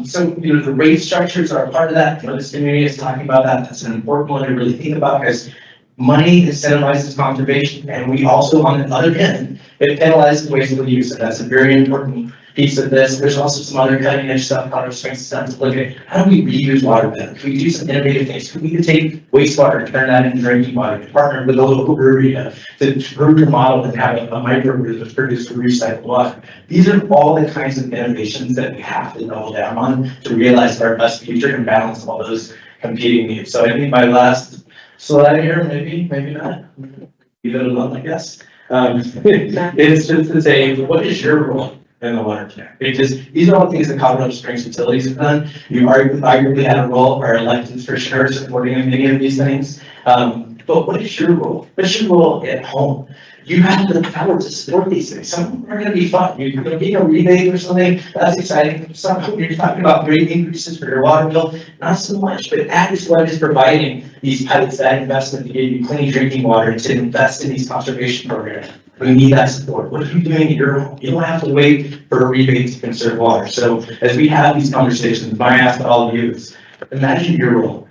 So, the rate structures are a part of that. This community is talking about that. That's an important one to really think about because money incentivizes conservation. And we also, on the other end, it penalizes wasteful use. And that's a very important piece of this. There's also some other cutting edge stuff, Colorado Springs to look at how do we reuse water better? Can we do some innovative things? Can we take wastewater and turn that into drinking water? Partner with a local brewery to improve your model and have a microbrew that's produced from recycled water. These are all the kinds of innovations that we have to double down on to realize our best future and balance all those competing needs. So I think my last slide here, maybe not, leave it alone, I guess. It's just to say, what is your role in the water plan? Because these are all things that Colorado Springs Utilities have done. You arguably had a role, our electeds for sure, supporting many of these things. But what is your role? What's your role at home? You have the power to support these things. Some of them are going to be fun. You're going to get a rebate or something. That's exciting. Some of them you're talking about rate increases for your water bill. Not so much. But AnnexCOS is providing these pilots that investment to give you clean drinking water and to invest in these conservation programs. We need that support. What are you doing at your home? You don't have to wait for a rebate to conserve water. So as we have these conversations, my ask to all of you is imagine your role.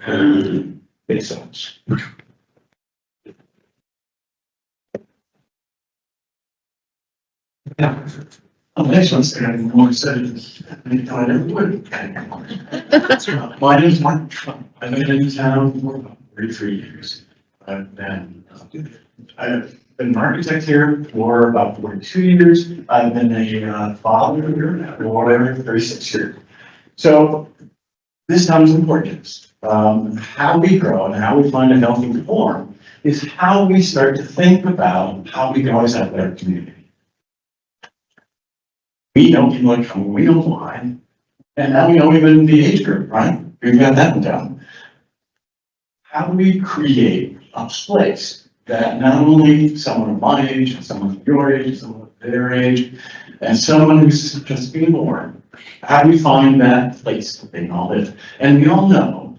Thanks so much.
Yeah. Next one's going to be more excited. I never would. My name is Mark Trump. I've been in town for about 33 years. I've been an architect here for about 42 years. I've been a father here for whatever, 36 years. So this comes importance. How we grow and how we find a healthy form is how we start to think about how we can always have a better community. We know people are coming, we know why, and now we know even the age group, right? We've got that one down. How do we create a place that not only someone of my age, and someone of your age, someone of their age, and someone who's just being born, how do we find that place that they all live? And we all know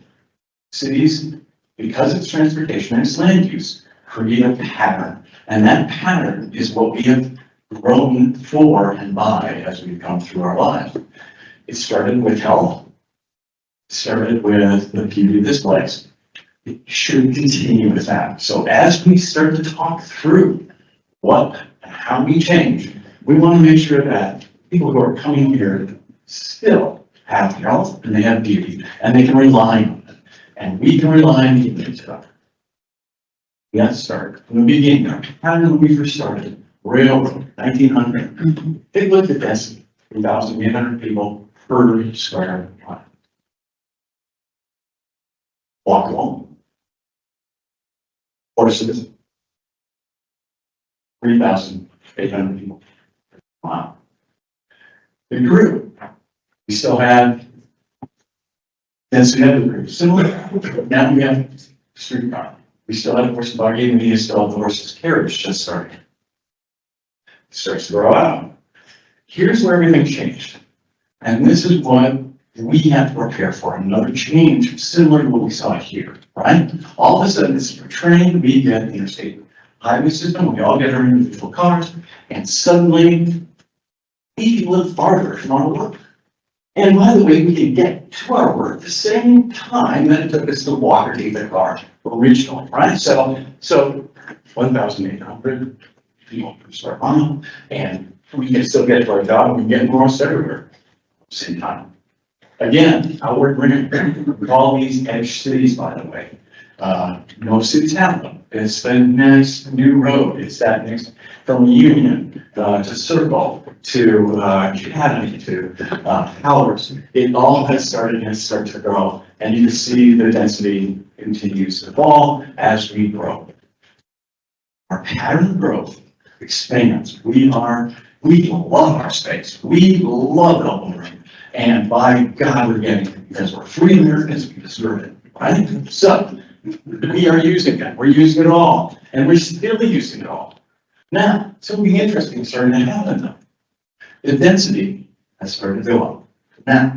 cities, because it's transportation and it's land use, create a pattern. And that pattern is what we have grown for and by as we've come through our lives. It started with health. It started with the beauty of this place. It should continue with that. So as we start to talk through what and how we change, we want to make sure that people who are coming here still have health and they have beauty and they can rely on it. And we can rely on each other. We have to start from the beginning. How did we first started? Railroad, 1900. Take a look at this, 3,800 people per square mile. Walk along. Horses, 3,800 people. Wow. It grew. We still have density of the group. Similar, now we have streetcar. We still have horse and buggy, and we still have the horse's carriage just starting. It starts to grow out. Here's where everything changed. And this is what we have to prepare for, another change similar to what we saw here, right? All of a sudden, this is a train, we get the interstate highway system, we all get our individual cars, and suddenly we can live farther from our work. And by the way, we can get to our work the same time that it took us to walk or take the car originally, right? So 1,800 people per square mile, and we can still get to our job, we can get more everywhere at the same time. Again, how we're bringing all these edge cities, by the way. No cities have them. It's the next new road. It's that next from Union to Circle to Academy to Howard's. It all has started and started to grow. And you can see the density continues to fall as we grow. Our pattern of growth expands. We love our space. We love elbow room. And by God, we're getting it because we're free Americans, we deserve it, right? So we are using it. We're using it all. And we're still using it all. Now, something interesting is starting to happen though. The density has started to go up. Now,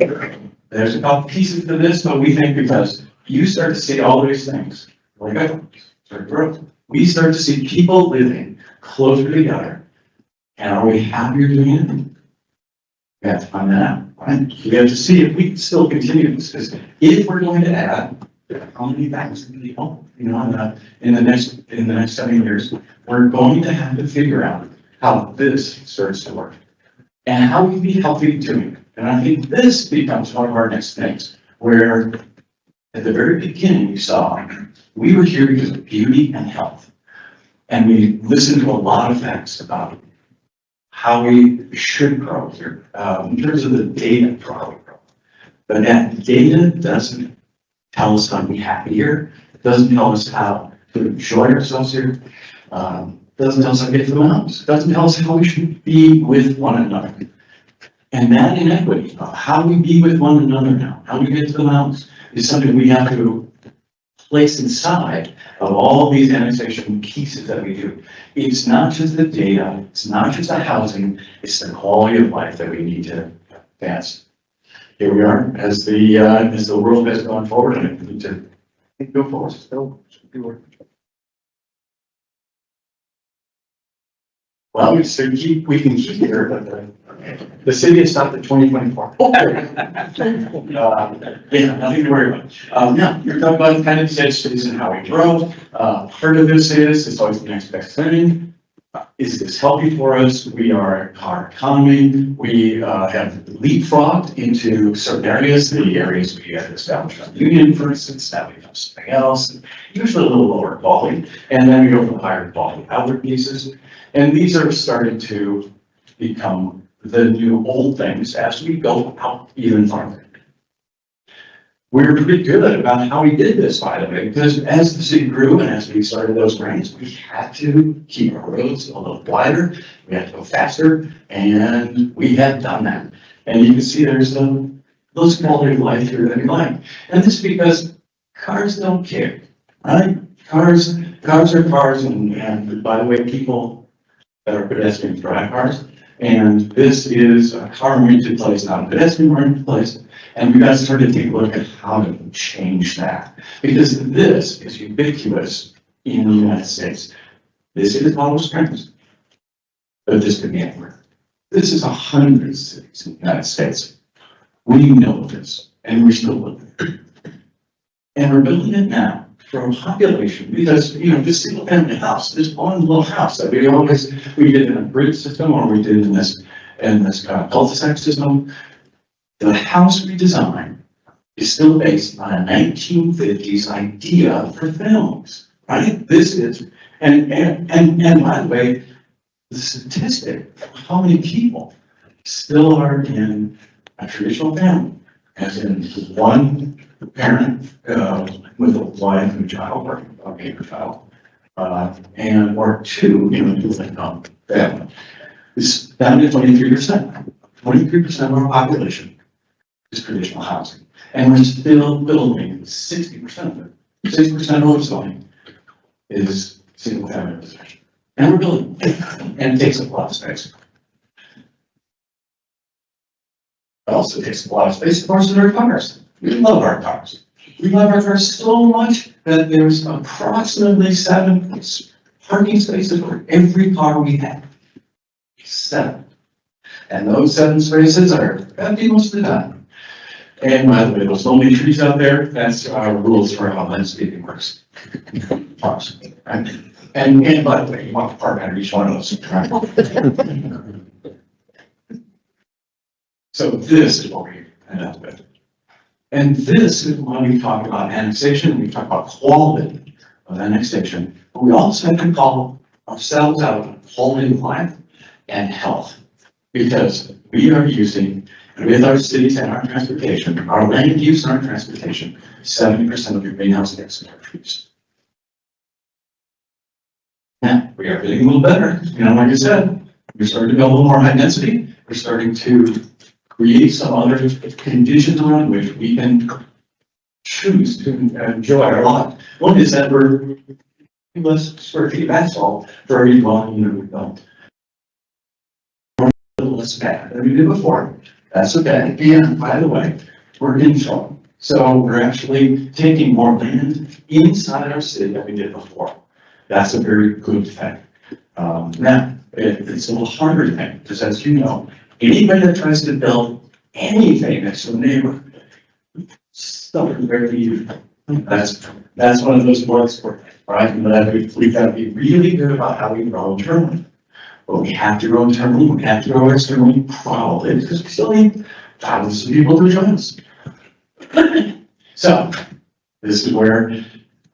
there's a couple pieces to this, but we think because you start to see all these things, like I start to grow. We start to see people living closer together. And are we happier doing it? We have to find that out, right? We have to see if we can still continue this, because if we're going to add how many things to people, in the next 7 years, we're going to have to figure out how this starts to work and how we can be healthy doing it. And I think this becomes one of our next things, where at the very beginning you saw we were here because of beauty and health, and we listened to a lot of facts about how we should grow here, in terms of the data for how we grow. But that data doesn't tell us how to be happy here. It doesn't tell us how to enjoy ourselves here. Doesn't tell us how to get to the mountains. It doesn't tell us how we should be with one another. And that inequity of how we be with one another now, how we get to the mountains, is something we have to place inside of all these annexation pieces that we do. It's not just the data, it's not just the housing, it's the quality of life that we need to advance. Here we are, as the world has gone forward, and we need to go forward. Still, well, we can keep here, but the city has stopped at 2024. Yeah, nothing to worry about. Now, you're talking about kind of edge cities and how we grow. Part of this is, it's always the next best thing. Is this healthy for us? We are a car economy. We have leapfrogged into certain areas, the areas we have established on Union, for instance, now we have something else, usually a little lower quality, and then we go for higher quality outward pieces. And these are starting to become the new old things as we go out even farther. we were pretty good about how we did this, by the way, because as the city grew and as we started those grants, we had to keep our roads a little wider, we had to go faster, and we have done that. And you can see there's those quality of life here that we like. And this is because cars don't care, right? Cars are cars, and by the way, people that are pedestrians drive cars. And this is a car-oriented place, not a pedestrian-oriented place. And we got to start to take a look at how to change that. Because this is ubiquitous in the United States. This is Hollow Springs. But this could be anywhere. This is 100 cities in the United States. We know this, and we're still living it. And we're building it now for a population, because, you know, this single family house, this one little house that we did in a grid system, or we did in this cul-de-sac system. The house we designed is still based on a 1950s idea for films, right? This is, and by the way, the statistic of how many people still are in a traditional family, as in one parent with a wife and a child, or a child, and or two, you know, two-income family, is down to 23%. 23% of our population is traditional housing, and we're still building 60% of it. 60% of what's going is single-family possession, and we're building, and it takes up a lot of space. It also takes a lot of space, of course, in our cars. We love our cars. We love our cars so much that there's approximately 7 parking spaces for every car we have. 7. And those 7 spaces are empty most of the time. And by the way, those lonely trees out there, that's our rules for how landscaping works. Parks, right? And by the way, you want to park under each one of those, right? So this is what we end up with. And this is when we talk about annexation, we talk about quality of annexation, but we also have to call ourselves out on quality of life and health, because we are using, with our cities and our transportation, our land use and our transportation, 70% of your greenhouse gas emissions. Now, we are getting a little better, you know, like I said, we're starting to build a little more high density, we're starting to create some other conditions around which we can choose to enjoy our life. One is that we're less square feet of asphalt for every dwelling unit we built. We're a little less bad than we did before. That's okay. And by the way, we're infill. So we're actually taking more land inside our city than we did before. That's a very good thing. Now, it's a little harder thing, because as you know, anybody that tries to build anything next to a neighbor, stuff is very easy. That's one of those words for, right? But we've got to be really good about how we grow internally. But we have to grow internally, we have to grow externally, probably, because we still need thousands of people to join us. So, this is where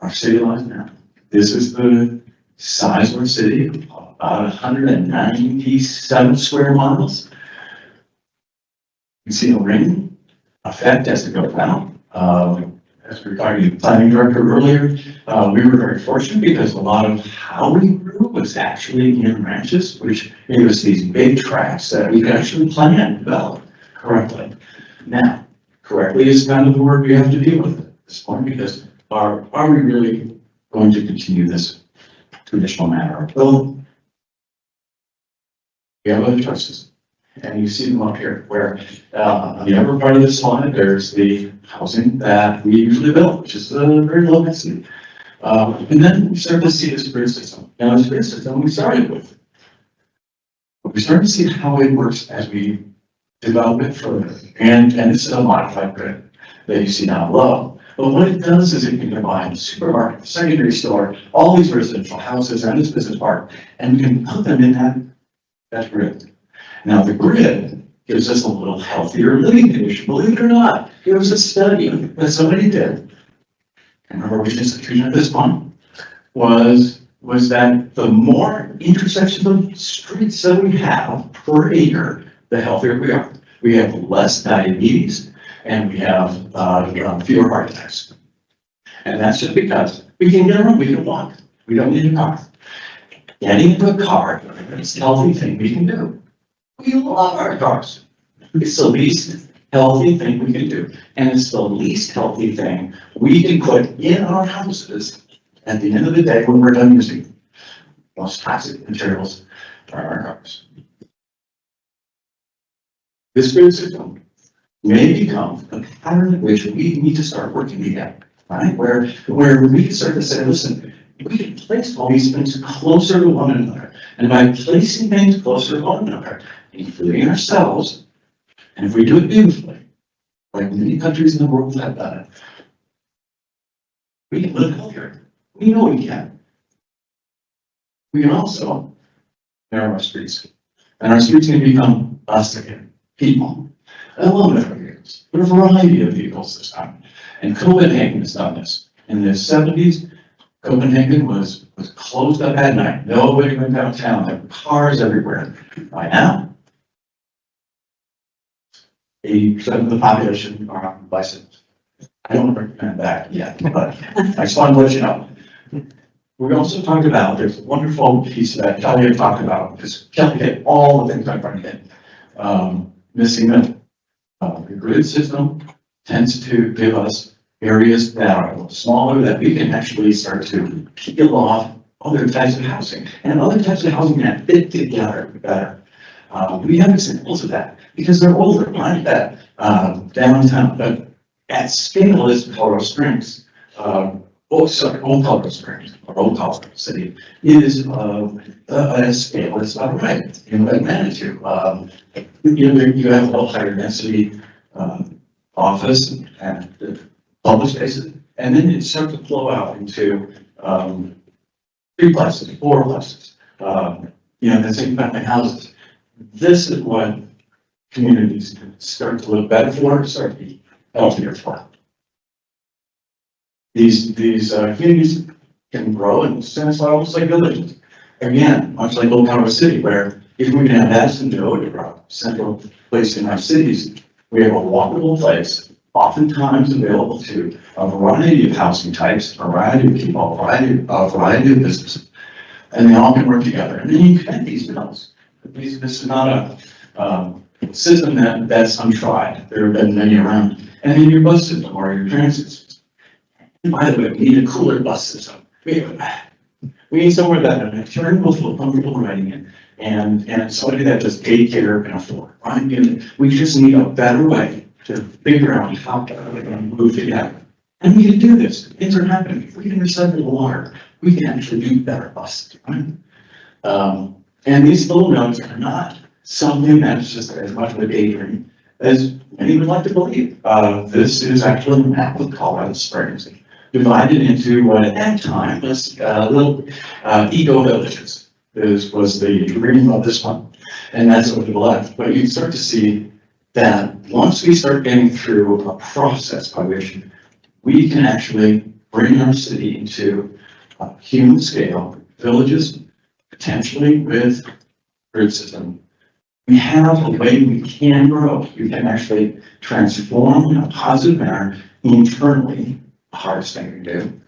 our city lies now. This is the size of our city, about 197 square miles. You see the ring effect as it goes down. As we were talking to the planning director earlier, we were very fortunate because a lot of how we grew was actually in ranches, which gave us these big tracts that we could actually plan and develop correctly. Now, correctly is kind of the word we have to deal with at this point, because are we really going to continue this traditional manner of building? We have other choices. And you see them up here, where on the upper part of this slide, there's the housing that we usually build, which is a very low density. And then we start to see this grid system. Now, this grid system we started with. But we start to see how it works as we develop it further. And it's a modified grid that you see down below. But what it does is it can combine a supermarket, secondary store, all these residential houses and this business park, and we can put them in that grid. Now, the grid gives us a little healthier living condition. Believe it or not, there was a study that somebody did, I can't remember which institution at this point, was that the more intersections of streets that we have per acre, the healthier we are. We have less diabetes, and we have, fewer heart attacks. And that's just because we can get around, we can walk, we don't need a car. Getting into a car is a healthy thing we can do. We love our cars. It's the least healthy thing we can do. And it's the least healthy thing we can put in our houses at the end of the day when we're done using those toxic materials are our cars. This grid system may become a pattern in which we need to start working again, right? Where we can start to say, listen, we can place all these things closer to one another. And by placing things closer to one another, including ourselves, and if we do it beautifully, like many countries in the world have done it, we can live healthier. We know we can. We can also narrow our streets. And our streets can become us again, people. A lot of vehicles, a variety of vehicles this time. And Copenhagen has done this. In the 70s, Copenhagen was closed up at night. Nobody went downtown. There were cars everywhere. By now, 80% of the population are on bicycles. I don't recommend that yet, but I just want to let you know. We also talked about, there's a wonderful piece that Kelly had talked about, because Kelly hit all the things I'm trying to hit. Missing middle. The grid system tends to give us areas that are a little smaller that we can actually start to peel off other types of housing. And other types of housing that fit together better. We have examples of that because they're older, right? That downtown, but at scale is Colorado Springs. Old Colorado Springs, or Old Colorado City, is at scale, it's about right. In like Manitou, you have a little higher density office and public spaces, and then it starts to flow out into 3 places, 4 places, the same family houses. This is what communities start to look better for, start to be healthier for. These communities can grow in a sense almost like villages. Again, much like Old Colorado City, where if we can have Madison Road, a central place in our cities, we have a walkable place, oftentimes available to a variety of housing types, a variety of people, a variety of businesses, and they all can work together. And then you connect these nodes. This is not a system that's untried. There have been many around. And then your bus system or your transit system. And by the way, we need a cooler bus system. We need somewhere that an attorney will feel comfortable writing in, and somebody that does take care and afford, right? And we just need a better way to figure out how we're going to move together. And we can do this. Things are happening. If we can recycle the water, we can actually do better buses, right? And these little nodes are not something that's just as much of a daydream as many would like to believe. This is actually a map of Colorado Springs, divided into what at that time was little eco villages. This was the dream of this one, and that's over to the left. But you start to see that once we start getting through a process by which we can actually bring our city into human scale villages, potentially with grid system, we have a way we can grow. We can actually transform in a positive manner internally, the hardest thing we do.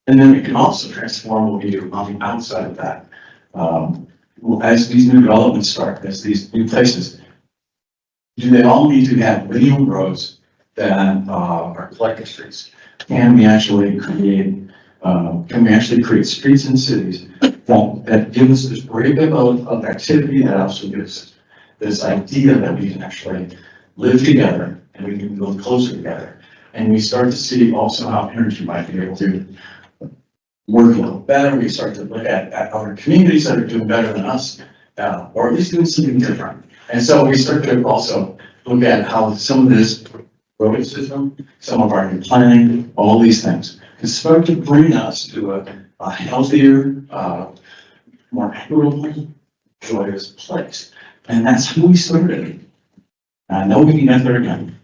And then we can also transform what we do on the outside of that. As these new developments start, as these new places, do they all need to have linear roads that are collector streets? Can we actually create streets and cities that give us this break of activity that also gives us this idea that we can actually live together and we can live closer together. And we start to see also how energy might be able to work a little better. We start to look at other communities that are doing better than us, or at least doing something different. And so we start to also look at how some of this road system, some of our new planning, all these things can start to bring us to a healthier, more equitable, joyous place. And that's how we started. I know we can get there again.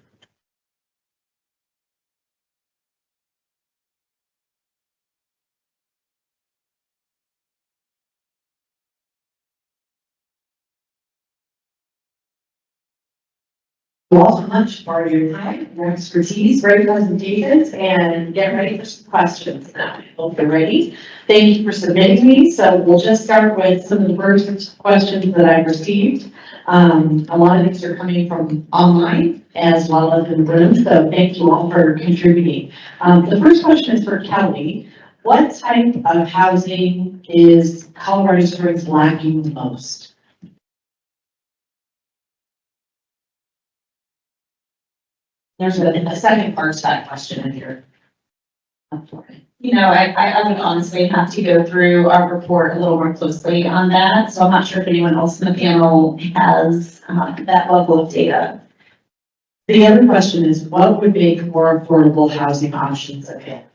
you all so much for your time, your expertise, great presentations, and get ready for some questions now. I hope you're ready. Thank you for submitting these. So we'll just start with some of the first questions that I've received. A lot of these are coming from online as well as in the room, so thank you all for contributing. The first question is for Kelly. What type of housing is Colorado Springs lacking the most? There's a second part to that question in here.
You know, I would honestly have to go through our report a little more closely on that, so I'm not sure if anyone else in the panel has that level of data.
The other question is, what would make more affordable housing options available?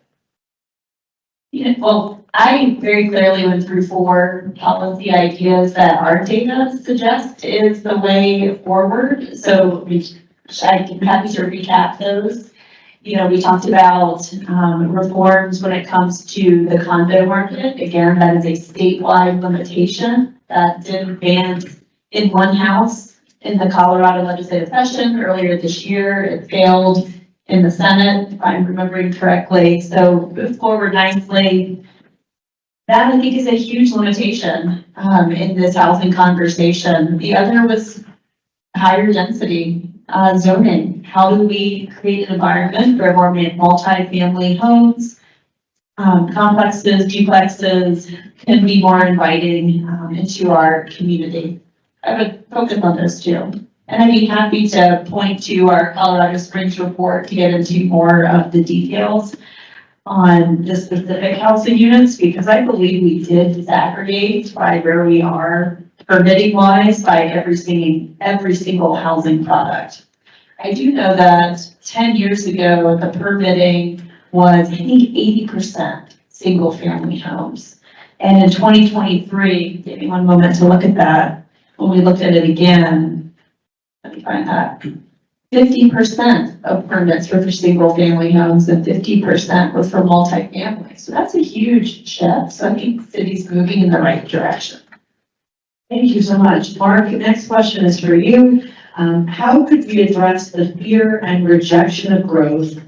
Yeah, well, I very clearly went through 4 policy ideas that our data suggests is the way forward, so I'm happy to recap those. You know, we talked about reforms when it comes to the condo market. Again, that is a statewide limitation that did ban in one house in the Colorado legislative session earlier this year. It failed in the Senate, if I'm remembering correctly. So move forward nicely. That I think is a huge limitation in this housing conversation. The other was higher density zoning. How do we create an environment where more multi-family homes, complexes, duplexes can be more inviting into our community? I would focus on those 2. And I'd be happy to point to our Colorado Springs report to get into more of the details on the specific housing units, because I believe we did disaggregate by where we are permitting wise by every single housing product. I do know that 10 years ago, the permitting was, I think, 80% single family homes. And in 2023, give me one moment to look at that. When we looked at it again, let me find that. 50% of permits were for single family homes and 50% were for multifamily. So that's a huge shift. So I think the city's moving in the right direction.
Thank you so much. Mark, the next question is for you. How could we address the fear and rejection of growth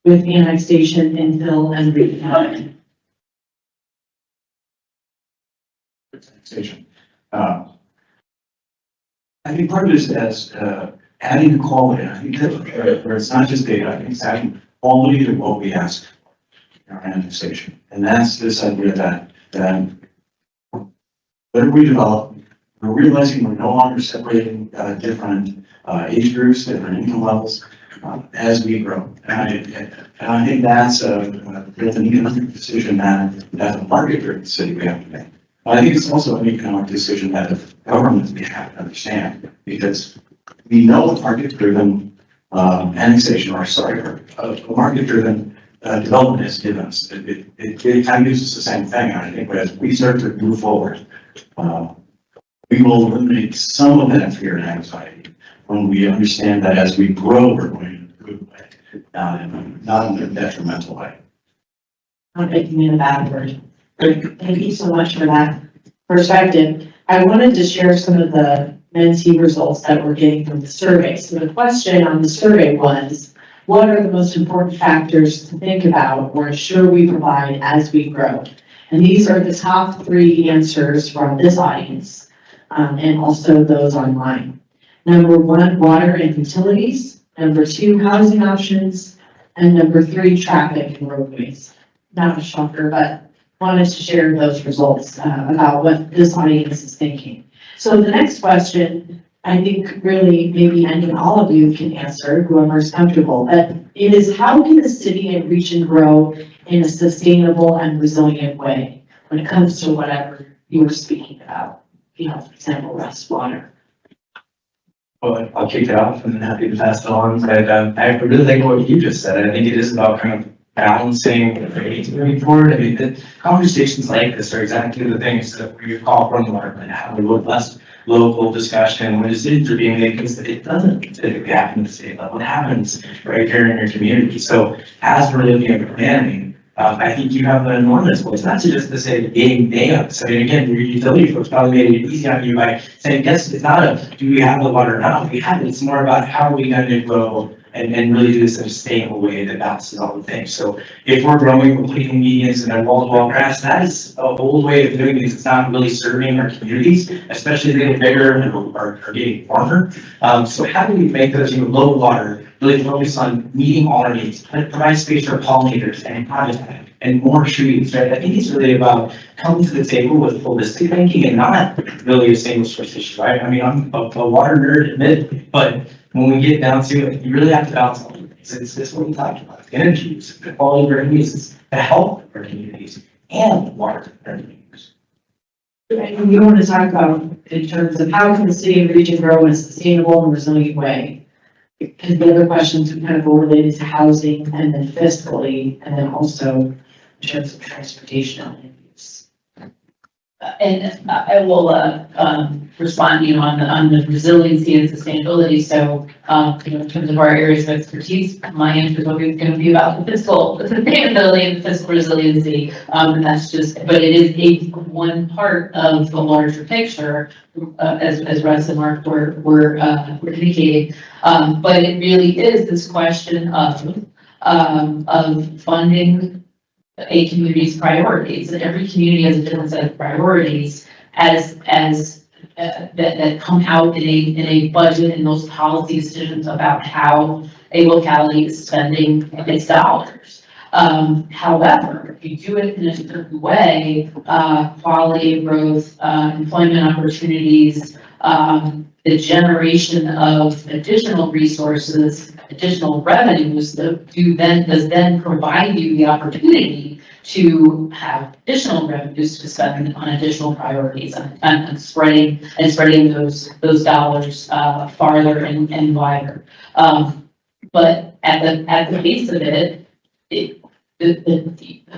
with annexation, infill, and redevelopment?
Taxation. I think part of it is as adding the quality. I think that where it's not just data, I think it's adding quality to what we ask in our annexation. And that's this idea that whatever we develop, we're realizing we're no longer separating different age groups, different income levels as we grow. And I think that's an economic decision that as a market-driven city we have to make. I think it's also an economic decision that the government we have to understand, because we know a market-driven annexation, or sorry, a market-driven development is given us. It kind of uses the same thing. I think as we start to move forward, we will eliminate some of that fear and anxiety when we understand that as we grow, we're going in a good way, not in a detrimental way.
Not making it a bad word. Thank you so much for that perspective. I wanted to share some of the Mentee results that we're getting from the survey. So the question on the survey was, what are the most important factors to think about or ensure we provide as we grow? And these are the top 3 answers from this audience, and also those online. Number 1, water and utilities. Number 2, housing options. And number 3, traffic and roadways. Not a shocker, but wanted to share those results about what this audience is thinking. So the next question, I think really maybe any and all of you can answer, whoever's comfortable, but it is, how can the city and region grow in a sustainable and resilient way when it comes to whatever you were speaking about? You know, for example, wastewater.
Well, I'll kick it off and then happy to pass it on. But I really like what you just said. I think it is about kind of balancing the ratings moving forward. I mean, the conversations like this are exactly the things that we call from the market and have a robust local discussion when decisions are being made, because it doesn't typically happen at the state level. It happens right here in your community. So as we're looking at planning, I think you have an enormous voice, not to just to say game day ups. I mean, again, your utility folks probably made it easy on you by saying, yes, it's not a, do we have the water now? We have it. It's more about how are we going to grow and really do this in a sustainable way that balances all the things. So if we're growing, we're putting medians and wall-to-wall grass, that is an old way of doing things. It's not really serving our communities, especially as they get bigger and are getting warmer. So how do we make those, low water, really focus on meeting all our needs, provide space for pollinators and habitat and more trees, right? I think it's really about coming to the table with holistic thinking and not really a single source issue, right? I mean, I'm a water nerd, admit, but when we get down to it, you really have to balance all the things. It's what we talked about, the energy use, the quality of our communities, the health of our communities, and water in our communities.
And you want to talk about in terms of how can the city and region grow in a sustainable and resilient way? Because the other questions kind of were related to housing and then fiscally, and then also in terms of transportation and land use.
And I will, respond, on the resiliency and sustainability. So, in terms of our areas of expertise, my answer is always going to be about the fiscal sustainability and the fiscal resiliency. And that's just, but it is one part of the larger picture, as Russ and Mark were indicating. But it really is this question of funding a community's priorities, and every community has a different set of priorities that come out in a budget and those policy decisions about how a locality is spending its dollars. However, if you do it in a certain way, quality of growth, employment opportunities, the generation of additional resources, additional revenues does then provide you the opportunity to have additional revenues to spend on additional priorities and spreading those dollars farther and wider. But at the base of it,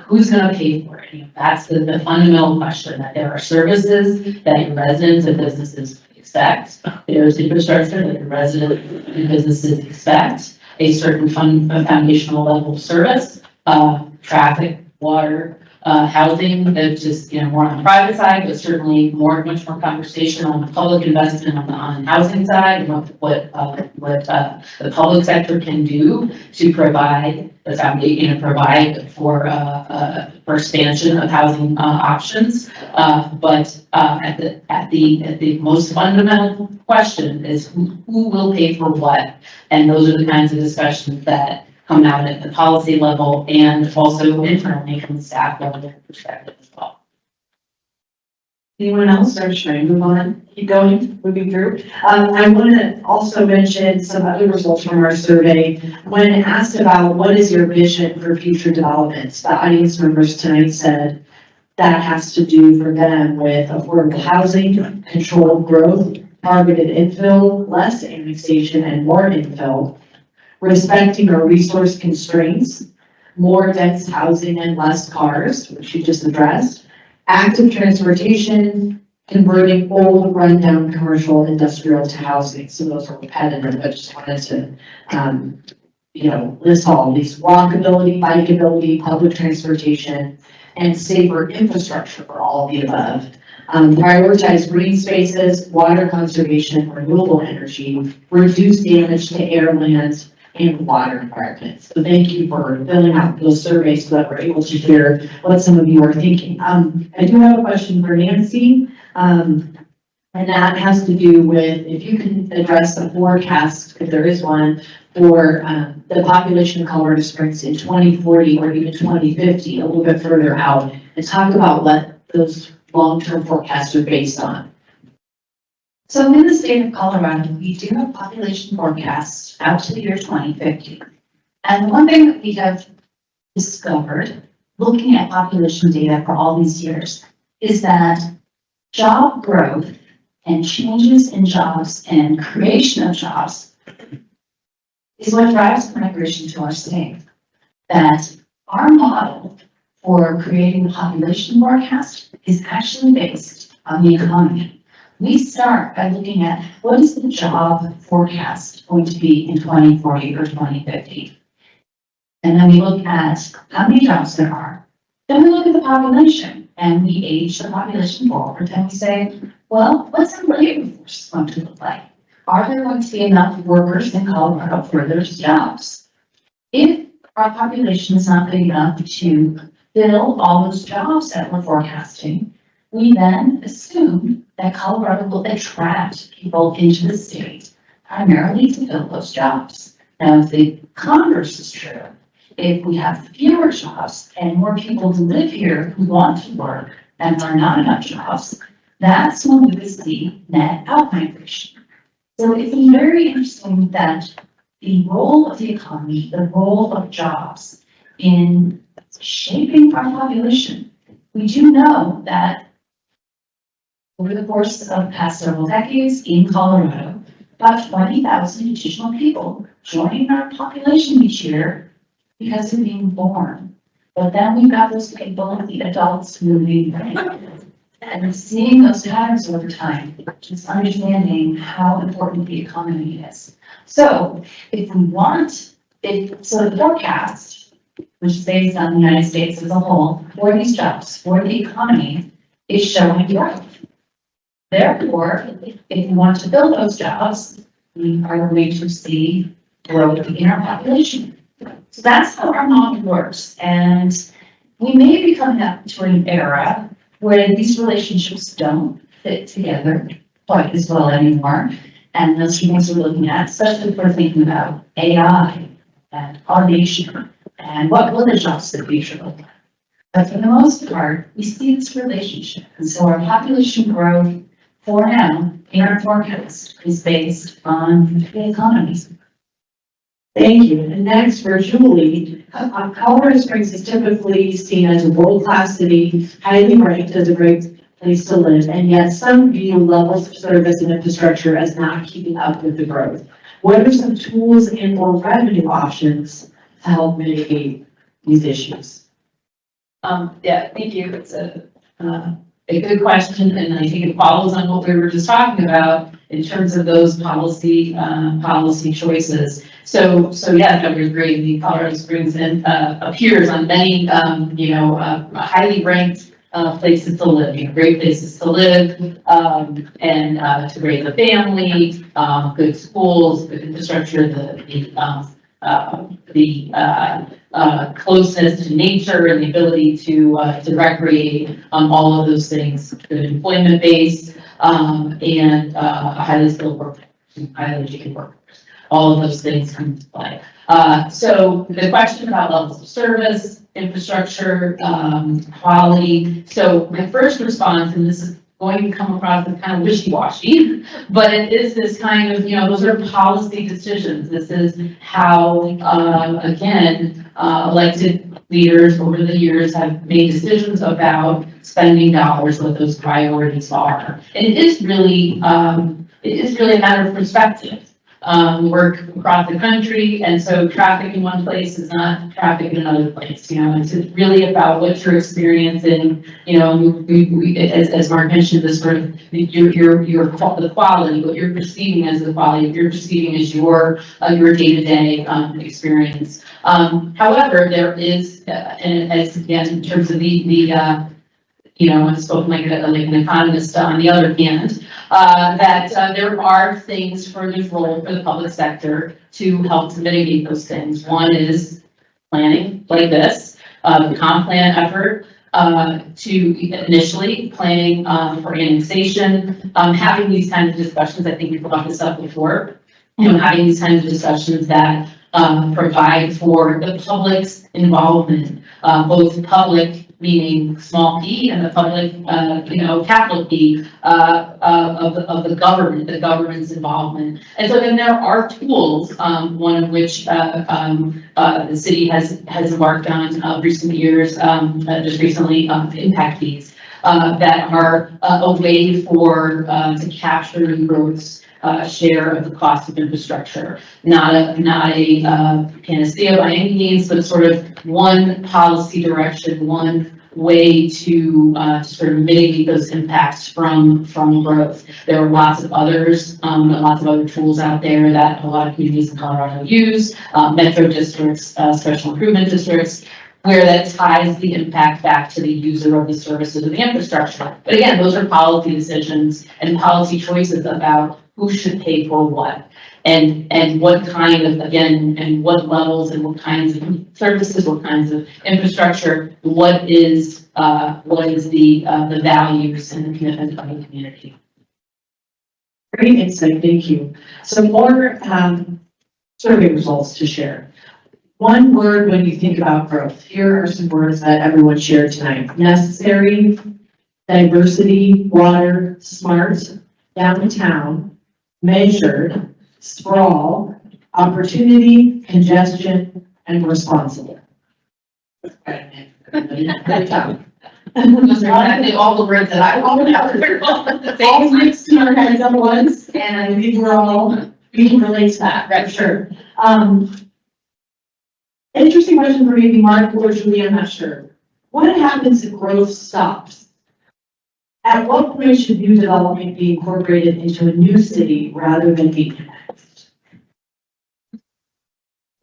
who's going to pay for it? That's the fundamental question, that there are services that your residents and businesses expect. There's infrastructure that your residents and businesses expect, a certain foundational level of service, traffic, water, housing, that's just, more on the private side, but certainly much more conversation on the public investment on the housing side, and what the public sector can do to provide the foundation, provide for expansion of housing options. But at the most fundamental question is who will pay for what, and those are the kinds of discussions that come out at the policy level and also internally from the staff level perspective as well.
Anyone else, or should I move on? Keep going, moving through. I want to also mention some other results from our survey. When asked about what is your vision for future developments, the audience members tonight said that has to do for them with affordable housing, controlled growth, targeted infill, less annexation and more infill, respecting our resource constraints, more dense housing and less cars, which you just addressed, active transportation, converting old rundown commercial industrial to housing. So those are repetitive, but just wanted to, list all these: walkability, bikeability, public transportation, and safer infrastructure for all of the above. Prioritize green spaces, water conservation, renewable energy, reduce damage to air, land, and water environments. So thank you for filling out those surveys so that we're able to hear what some of you are thinking. I do have a question for Nancy, and that has to do with if you can address the forecast, if there is one, for the population of Colorado Springs in 2040 or even 2050, a little bit further out, and talk about what those long-term forecasts are based on.
So in the state of Colorado, we do have population forecasts out to the year 2050. And one thing that we have discovered, looking at population data for all these years, is that job growth and changes in jobs and creation of jobs is what drives migration to our state. That our model for creating the population forecast is actually based on the economy. We start by looking at what is the job forecast going to be in 2040 or 2050. And then we look at how many jobs there are, Then we look at the population and we age the population forward and we say, well, what's the labor force going to look like? Are there going to be enough workers in Colorado for those jobs? If our population is not big enough to fill all those jobs that we're forecasting, we then assume that Colorado will attract people into the state primarily to fill those jobs. Now, if the converse is true, if we have fewer jobs and more people to live here who want to work and there are not enough jobs, that's when we would see net outmigration. So it's very interesting that the role of the economy, the role of jobs in shaping our population. We do know that over the course of the past several decades in Colorado, about 20,000 additional people joining our population each year because of being born. But then we've got those people, the adults moving, and seeing those patterns over time, just understanding how important the economy is. So if we want, so the forecast, which is based on the United States as a whole, for these jobs, for the economy, is showing growth. Therefore, if we want to build those jobs, we are going to see growth in our population. So that's how our model works. And we may be coming up to an era where these relationships don't fit together quite as well anymore. And those things we're looking at, especially if we're thinking about AI and automation and what will the jobs of the future look like. But for the most part, we see this relationship. And so our population growth for now in our forecast is based on the economy.
Thank you. And next for Julie, Colorado Springs is typically seen as a world-class city, highly ranked as a great place to live, and yet some view levels of service and infrastructure as not keeping up with the growth. What are some tools and or revenue options to help mitigate these issues?
Yeah, thank you. It's a good question, and I think it follows on what we were just talking about in terms of those policy choices. So yeah, I would agree. The Colorado Springs appears on many, highly ranked places to live, great places to live, and to raise a family, good schools, good infrastructure, the closeness to nature and the ability to recreate, all of those things, good employment base, and a highly skilled workforce, highly educated workforce. All of those things come into play. So the question about levels of service, infrastructure, quality. So my first response, and this is going to come across as kind of wishy-washy, but it is this kind of, those are policy decisions. This is how, again, elected leaders over the years have made decisions about spending dollars, what those priorities are. And it is really a matter of perspective. We work across the country, and so traffic in one place is not traffic in another place. It's really about what you're experiencing. As Mark mentioned, this sort of the quality, what you're perceiving as the quality, what you're perceiving as your day-to-day experience. However, there is, and as again in terms of I'm spoken like an economist on the other hand, that there are things for this role for the public sector to help to mitigate those things. One is planning like this, the comp plan effort, to initially planning for annexation, having these kinds of discussions. I think we brought this up before, having these kinds of discussions that provide for the public's involvement, both public meaning small p, and the public, capital P, of the government's involvement. And so then there are tools, one of which the city has embarked on recent years, just recently, impact fees, that are a way for to capture the growth's share of the cost of infrastructure. Not a panacea by any means, but sort of one policy direction, one way to sort of mitigate those impacts from growth. There are lots of others, lots of other tools out there that a lot of communities in Colorado use, metro districts, special improvement districts. where that ties the impact back to the user of the services of the infrastructure. But again, those are policy decisions and policy choices about who should pay for what. And what kind of, again, and what levels and what kinds of services, what kinds of infrastructure, what is the values and the commitment of the community.
Great insight, thank you. So more survey results to share. One word when you think about growth. Here are some words that everyone shared tonight. Necessary, diversity, water, smart, downtown, measured, sprawl, opportunity, congestion, and responsible. Good job.
Those are exactly all the words that I wanted out there.
All mixed in our heads at once, and we can relate to that, right, sure. Interesting question for maybe Mark or Julie, I'm not sure. What happens if growth stops? At what point should new development be incorporated into a new city rather than be annexed?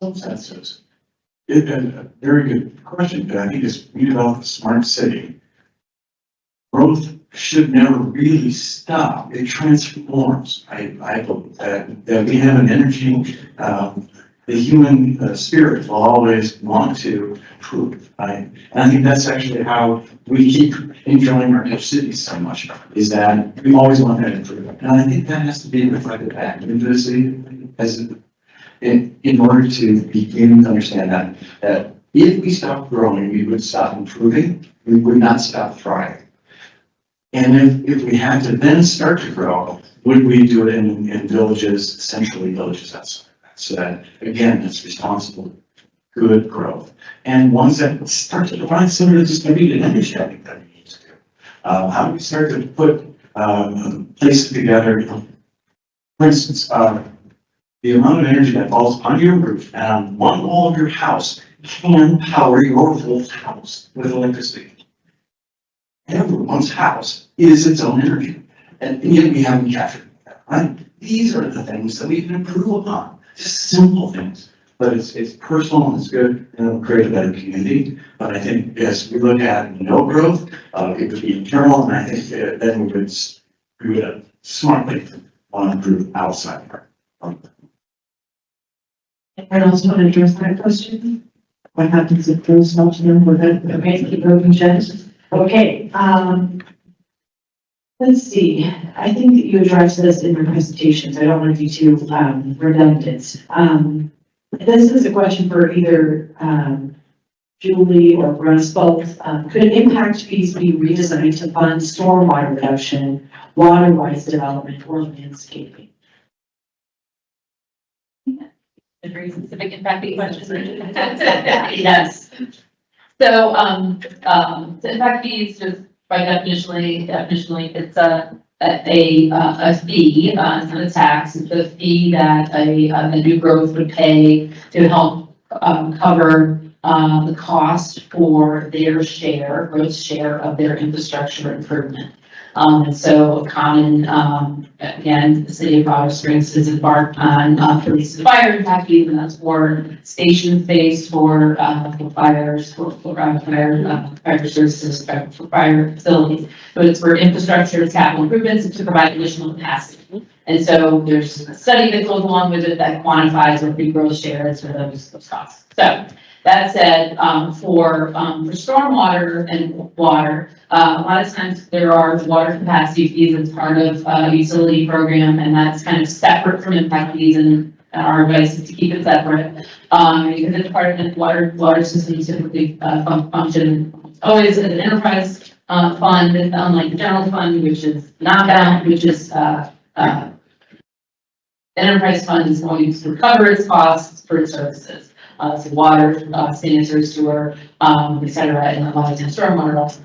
Some senses. A very good question, but I think as we develop a smart city, growth should never really stop. It transforms. I believe that we have an energy, the human spirit will always want to improve, right? And I think that's actually how we keep enjoying our new cities so much, is that we always want that improvement. And I think that has to be reflected back into the city as in order to begin to understand that if we stop growing, we would stop improving, we would not stop thriving. And if we had to then start to grow, would we do it in villages, essentially villages outside? So that, again, it's responsible, good growth. And ones that start to provide some of the distributed understanding that we need to do. How do we start to put places together? For instance, the amount of energy that falls on your roof and on one wall of your house can power your whole house with electricity. Everyone's house is its own energy, and yet we haven't captured that, right? These are the things that we can improve upon, just simple things, but it's personal and it's good, and it'll create a better community. But I think as we look at no growth, it would be internal, and I think then we would smartly want to improve outside.
Anyone else want to address that question? What happens if growth stops now? We're going to keep moving, Jen. Okay, let's see. I think that you addressed this in your presentations. I don't want to be too redundant. This is a question for either Julie or Russ both. Could impact fees be redesigned to fund stormwater reduction, water rights development, or landscaping?
A very specific impact fee question. Yes. So, the impact fee is just by definitionally, it's a fee, it's not a tax, it's a fee that a new growth would pay to help cover the cost for their share, growth share of their infrastructure improvement. And so a common, again, the city of Colorado Springs has embarked on police and fire impact fees, and that's for station space for fires, for fire services, for fire facilities. But it's for infrastructure, it's capital improvements, and to provide additional capacity. And so there's a study that goes along with it that quantifies what the growth share is for those costs. So that said, for stormwater and water, a lot of times there are water capacity fees as part of a utility program, and that's kind of separate from impact fees, and our advice is to keep it separate. Because it's part of the water system typically function always as an enterprise fund, unlike the general fund, which is not bound, which is enterprise fund is going to recover its costs for its services. So water, sanitary sewer, et cetera, and a lot of times stormwater also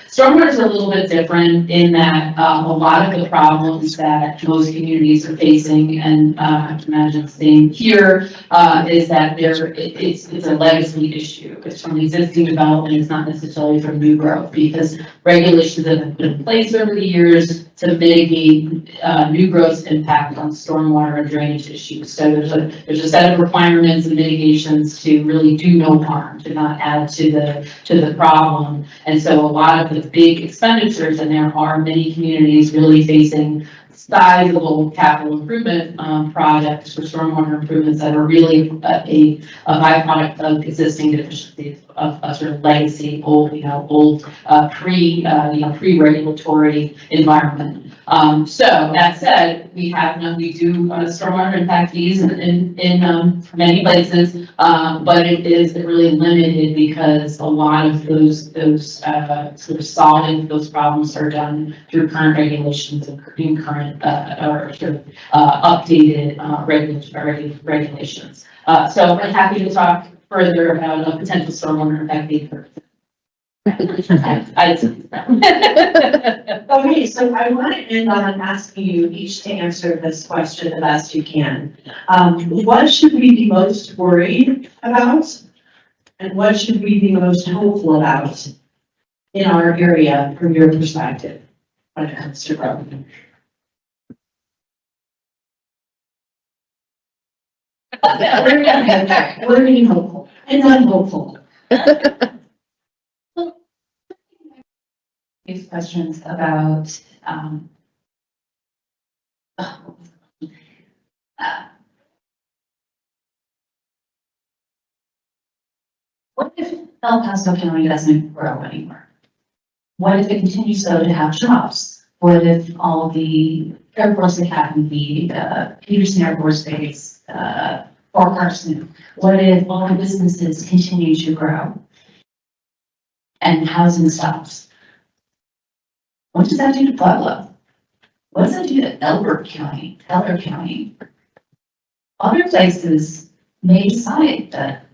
Stormwater is a little bit different in that, a lot of the problems that most communities are facing, and, I have to imagine staying here, is that it's a legacy issue. It's from existing development, it's not necessarily from new growth, because regulations that have been in place over the years to mitigate, new growth's impact on stormwater and drainage issues. So there's a set of requirements and mitigations to really do no harm, to not add to the problem. And so a lot of the big expenditures, and there are many communities really facing sizable capital improvement projects for stormwater improvements that are really a byproduct of existing deficiencies of a sort of legacy, old pre-regulatory environment. So that said, we do stormwater impact fees in many places, but it is really limited because a lot of those sort of solving those problems are done through current regulations and current or sort of updated regulations. So I'm happy to talk further about a potential stormwater impact fee.
Okay, so I want to end on asking you each to answer this question the best you can. What should we be most worried about? And what should we be most hopeful about in our area from your perspective when it comes to growth? We're being hopeful and not hopeful.
These questions about, what if El Paso County doesn't grow anymore? What if it continues though to have jobs? What if all the Air Force Academy, Peterson Air Force Base, Fort Carson, what if all the businesses continue to grow and housing stops? What does that do to Pueblo? What does that do to Elbert County, Teller County? Other places may decide that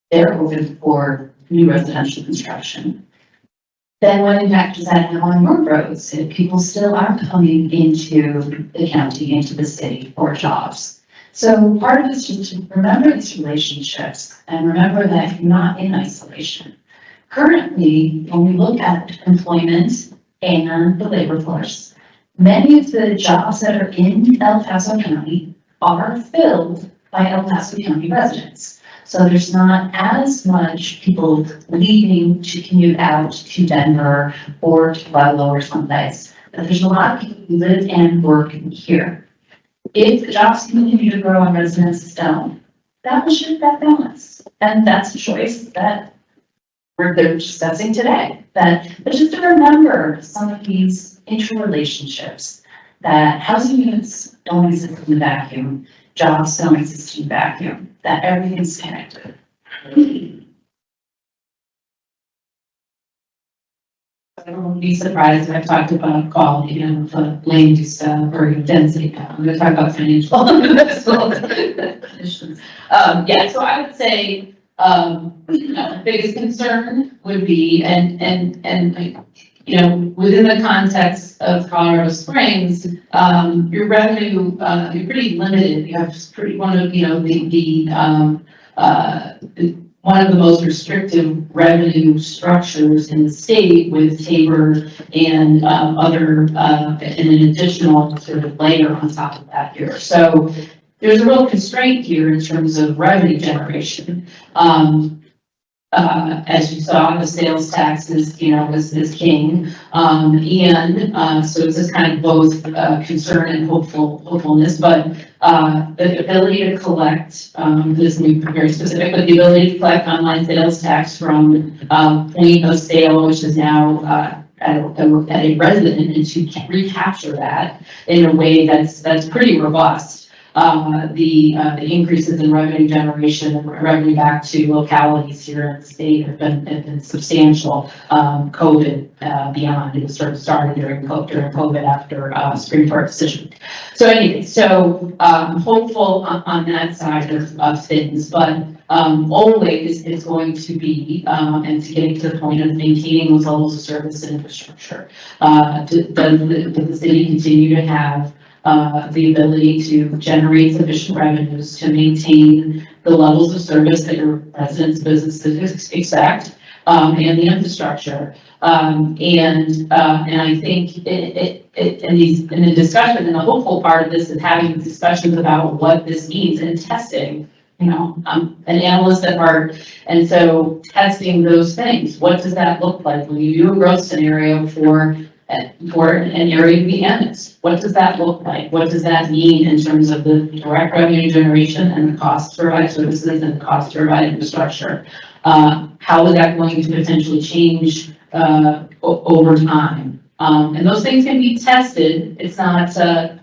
they're open for new residential construction. Then what impact does that have on your roads if people still are coming into the county, into the city for jobs? So part of it is just to remember these relationships and remember that you're not in isolation. Currently, when we look at employment and the labor force, many of the jobs that are in El Paso County are filled by El Paso County residents. So there's not as much people leaving to commute out to Denver or to Pueblo or someplace. But there's a lot of people who live and work here. If the jobs continue to grow and residents don't, that will shift that balance. And that's a choice that we're discussing today. But just to remember some of these interrelationships, that housing units don't exist in a vacuum, jobs don't exist in a vacuum, that everything's connected. I won't be surprised if I talked about quality of land use or density. I'm going to talk about financial conditions. Yeah, so I would say the biggest concern would be, and within the context of Colorado Springs, your revenue, you're pretty limited. You have one of the most restrictive revenue structures in the state with Tabor and and an additional sort of layer on top of that here. So there's a real constraint here in terms of revenue generation. As you saw, the sales tax is king. So it's this kind of both concern and hopefulness, but the ability to collect, this may be very specific, but the ability to collect online sales tax from point of sale, which is now at a resident, and to recapture that in a way that's pretty robust.
The increases in revenue generation and revenue back to localities here in the state have been substantial. COVID beyond, it was sort of started during COVID after Supreme Court decision. So anyway, hopeful on that side of things, but always is going to be, and to getting to the point of maintaining those levels of service and infrastructure. Does the city continue to have the ability to generate sufficient revenues to maintain the levels of service that your residents, businesses expect, and the infrastructure? And I think in the discussion, and the hopeful part of this is having discussions about what this means and testing. You know, I'm an analyst at heart, and so testing those things. What does that look like when you do a growth scenario for an area to be annexed? What does that look like? What does that mean in terms of the direct revenue generation and the cost to provide services and the cost to provide infrastructure? How is that going to potentially change over time? And those things can be tested. It's not,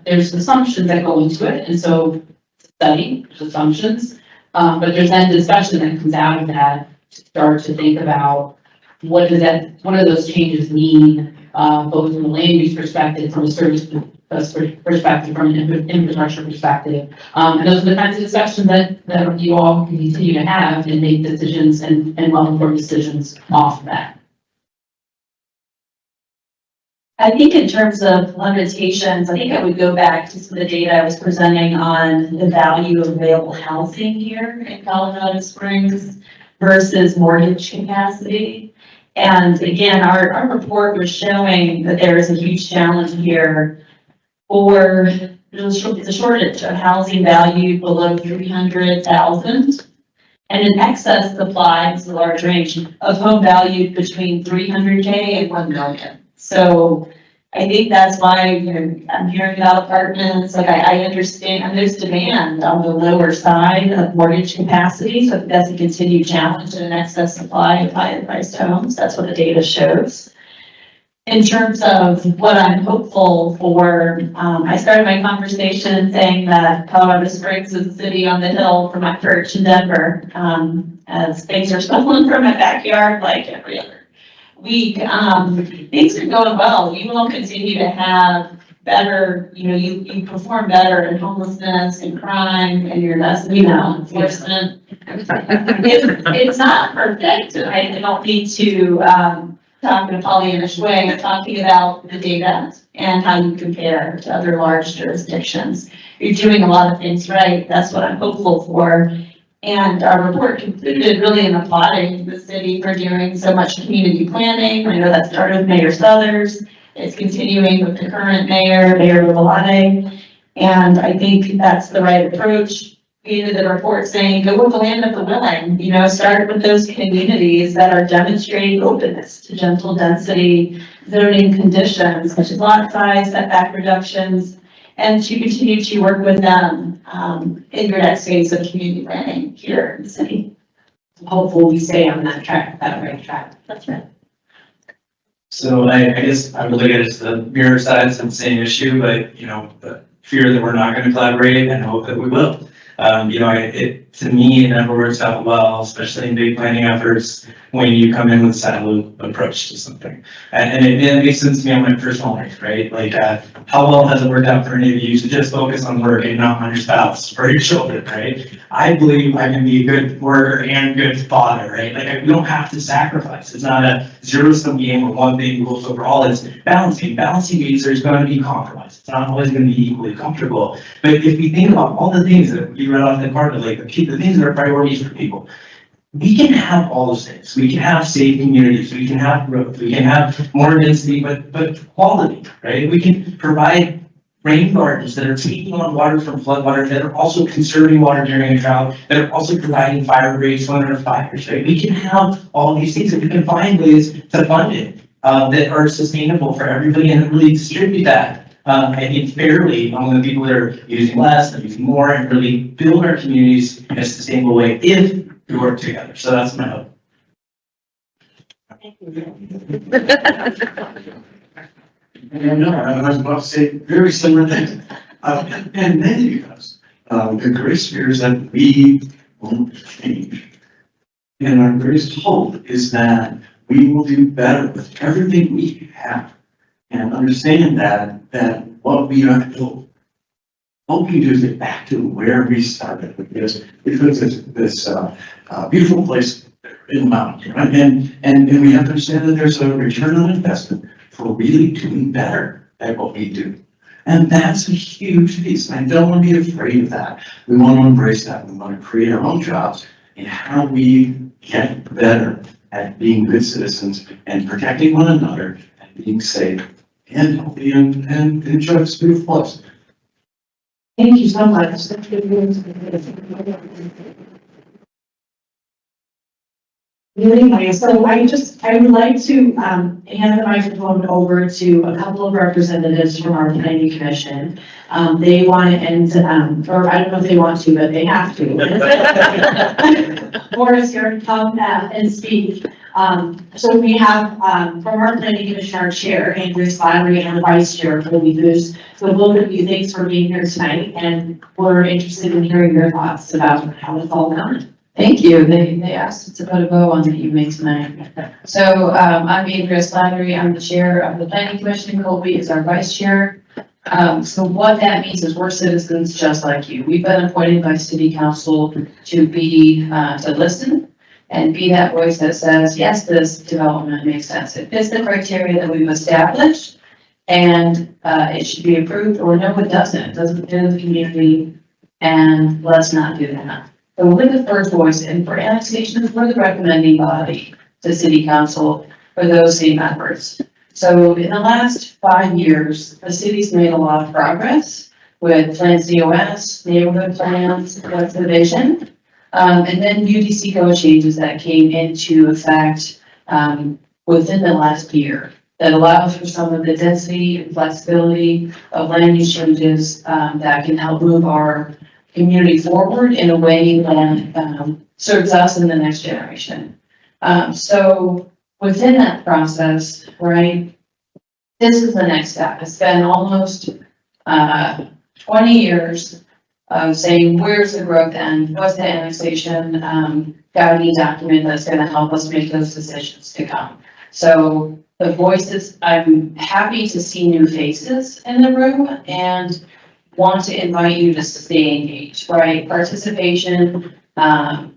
there's assumptions that go into it, and so study, there's assumptions, but there's then discussion that comes out of that to start to think about what do those changes mean, both from a land use perspective, from a service perspective, from an infrastructure perspective. And those are the kinds of discussions that you all can continue to have and make decisions and well-informed decisions off of that.
I think in terms of limitations, I think I would go back to some of the data I was presenting on the value of available housing here in Colorado Springs versus mortgage capacity. And again, our report was showing that there is a huge challenge here for the shortage of housing valued below 300,000 and an excess supply, it's a large range, of home valued between 300K and 1 million. So I think that's why, you know, I'm hearing about apartments, like I understand, and there's demand on the lower side of mortgage capacity, so that's a continued challenge and an excess supply of higher priced homes. That's what the data shows. In terms of what I'm hopeful for, I started my conversation saying that Colorado Springs is a city on the hill from my perch in Denver, as things are smelling from my backyard like every other week. Things are going well. You will continue to have better, you know, you perform better in homelessness and crime and your less, you know, enforcement. It's not perfect. I don't need to talk in a Pollyannish way. I'm talking about the data and how you compare to other large jurisdictions. You're doing a lot of things right. That's what I'm hopeful for. And our report concluded really in applauding the city for doing so much community planning. I know that started with Mayor Southers. It's continuing with the current mayor, Mayor Lavalade. And I think that's the right approach. We ended the report saying, go with the land of the willing, you know, start with those communities that are demonstrating openness to gentle density zoning conditions, such as lot size, setback reductions, and to continue to work with them in your next phase of community planning here in the city.
Hopefully we stay on that track, that right track.
That's right.
So I guess I would look at it as the mirror sides of the same issue, but, you know, the fear that we're not going to collaborate and hope that we will. You know, to me, it never works out well, especially in big planning efforts, when you come in with a siloed approach to something. And it makes sense to me on my personal life, right? Like, how well has it worked out for any of you to just focus on work and not on your spouse or your children, right? I believe I can be a good worker and good father, right? Like, we don't have to sacrifice. It's not a zero-sum game where one thing rules over all. It's balancing. Balancing means there's going to be compromise. It's not always going to be equally comfortable. But if we think about all the things that we read off that part of, like, the things that are priorities for people, we can have all those things. We can have safe communities. We can have growth. We can have more density, but quality, right? We can provide rain gardens that are taking on water from floodwaters, that are also conserving water during a drought, that are also providing fire breaks when there are fires, right? We can have all these things, and we can find ways to fund it that are sustainable for everybody and really distribute that. I think fairly among the people that are using less and using more, and really build our communities in a sustainable way if we work together. So that's my hope.
And I was about to say very similar things. And many of you guys, The greatest fear is that we won't change. And our greatest hope is that we will do better with everything we have. And understand that what we are, what we do is get back to where we started, because this beautiful place in the mountains, right? And we have to understand that there's a return on investment for really doing better at what we do. And that's a huge piece. And I don't want to be afraid of that. We want to embrace that. We want to create our own jobs and how we get better at being good citizens and protecting one another and being safe and healthy and enjoy this beautiful place.
Thank you so much. Anyway, so I would like to, hand the microphone over to a couple of representatives from our planning commission. They want to end, or I don't know if they want to, but they have to. Boris, here to come and speak. So we have, from our planning commission, our chair, Andrew Slattery, and our vice chair, Colby Booth. So both of you, thanks for being here tonight, and we're interested in hearing your thoughts about how it's all done.
Thank you. They asked to put a bow on the evening tonight. So, I'm Andrea Slattery. I'm the chair of the planning commission. Colby is our vice chair. So what that means is we're citizens just like you. We've been appointed by city council to be, to listen and be that voice that says, yes, this development makes sense. It fits the criteria that we've established, and, it should be approved, or no, it doesn't. It doesn't fit the community, and let's not do that. So we're the first voice, and for annexation, we're the recommending body to city council for those same efforts. So in the last 5 years, the city's made a lot of progress with plans COS, neighborhood plans, what's the vision, and then UDC code changes that came into effect within the last year that allows for some of the density and flexibility of land use changes that can help move our community forward in a way that serves us and the next generation. So within that process, right, this is the next step. It's been almost 20 years of saying, where's the growth end? What's the annexation guiding document that's going to help us make those decisions to come? So the voices, I'm happy to see new faces in the room and want to invite you to stay engaged, right? Participation and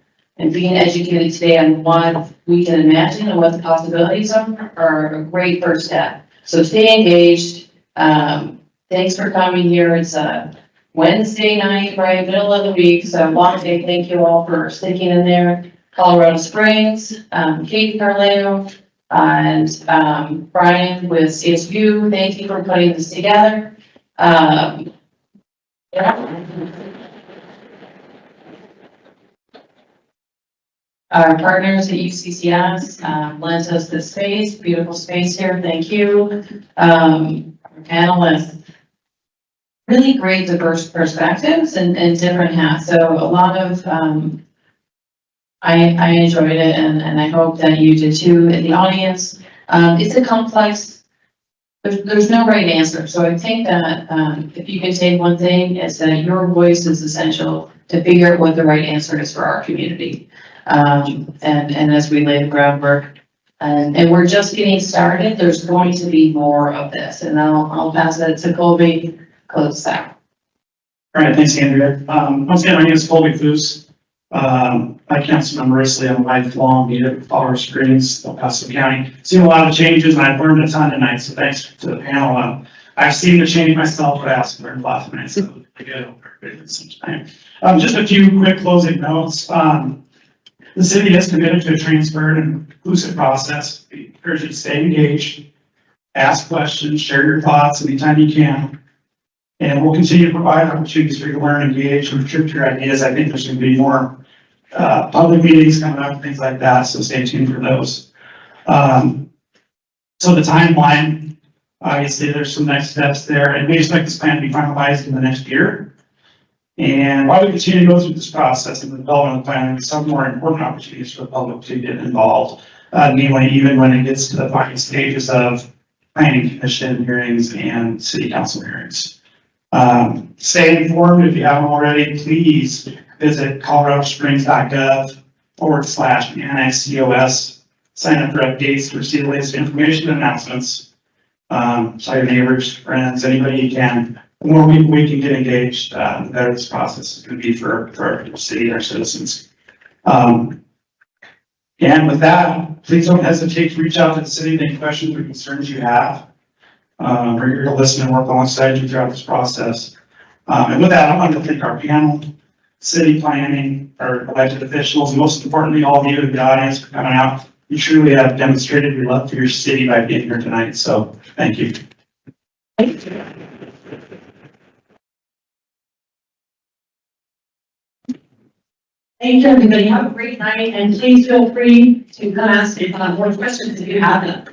being educated today on what we can imagine and what the possibilities are a great first step. So stay engaged. Thanks for coming here. It's a Wednesday night, right, middle of the week, so long day. Thank you all for sticking in there. Colorado Springs, Katie Carleo, and Brian with CSU. Thank you for putting this together. Our partners at UCCS lent us this space, beautiful space here. Thank you. Our panelists, really great diverse perspectives and different hats. So a lot of, I enjoyed it, and I hope that you did too in the audience. It's a complex, there's no right answer. So I think that if you can take one thing, it's that your voice is essential to figure out what the right answer is for our community. And as we lay the groundwork, and we're just getting started, there's going to be more of this, and I'll pass it to Colby, close out.
All right, thanks, Andrea. Once again, my name is Colby Foos. I counsel member Risley. I'm a lifelong native of Colorado Springs, El Paso County. Seen a lot of changes, and I've learned a ton tonight, so thanks to the panel. I've seen the change myself, but I also learned a lot tonight, so I get it at some time. Just a few quick closing notes. The city is committed to a transparent and inclusive process. We encourage you to stay engaged, ask questions, share your thoughts anytime you can. And we'll continue to provide opportunities for you to learn, engage, and contribute your ideas. I think there's going to be more public meetings coming up, things like that, so stay tuned for those. So the timeline, obviously there's some next steps there, and we expect this plan to be finalized in the next year. And while we continue to go through this process and the development of the plan, there's some more important opportunities for the public to get involved, namely even when it gets to the final stages of planning commission hearings and city council hearings. Stay informed if you haven't already, please visit coloradosprings.gov/AnnexCOS. Sign up for updates to receive the latest information and announcements. Tell your neighbors, friends, anybody you can. The more we can get engaged, the better this process is going to be for our city, our citizens. And with that, please don't hesitate to reach out to the city with any questions or concerns you have. We're here to listen and work alongside you throughout this process. And with that, I want to thank our panel, city planning, our elected officials, and most importantly, all of you in the audience for coming out. You truly have demonstrated your love for your city by being here tonight. So thank you.
Thank you, everybody. Have a great night, and please feel free to come ask more questions if you have them.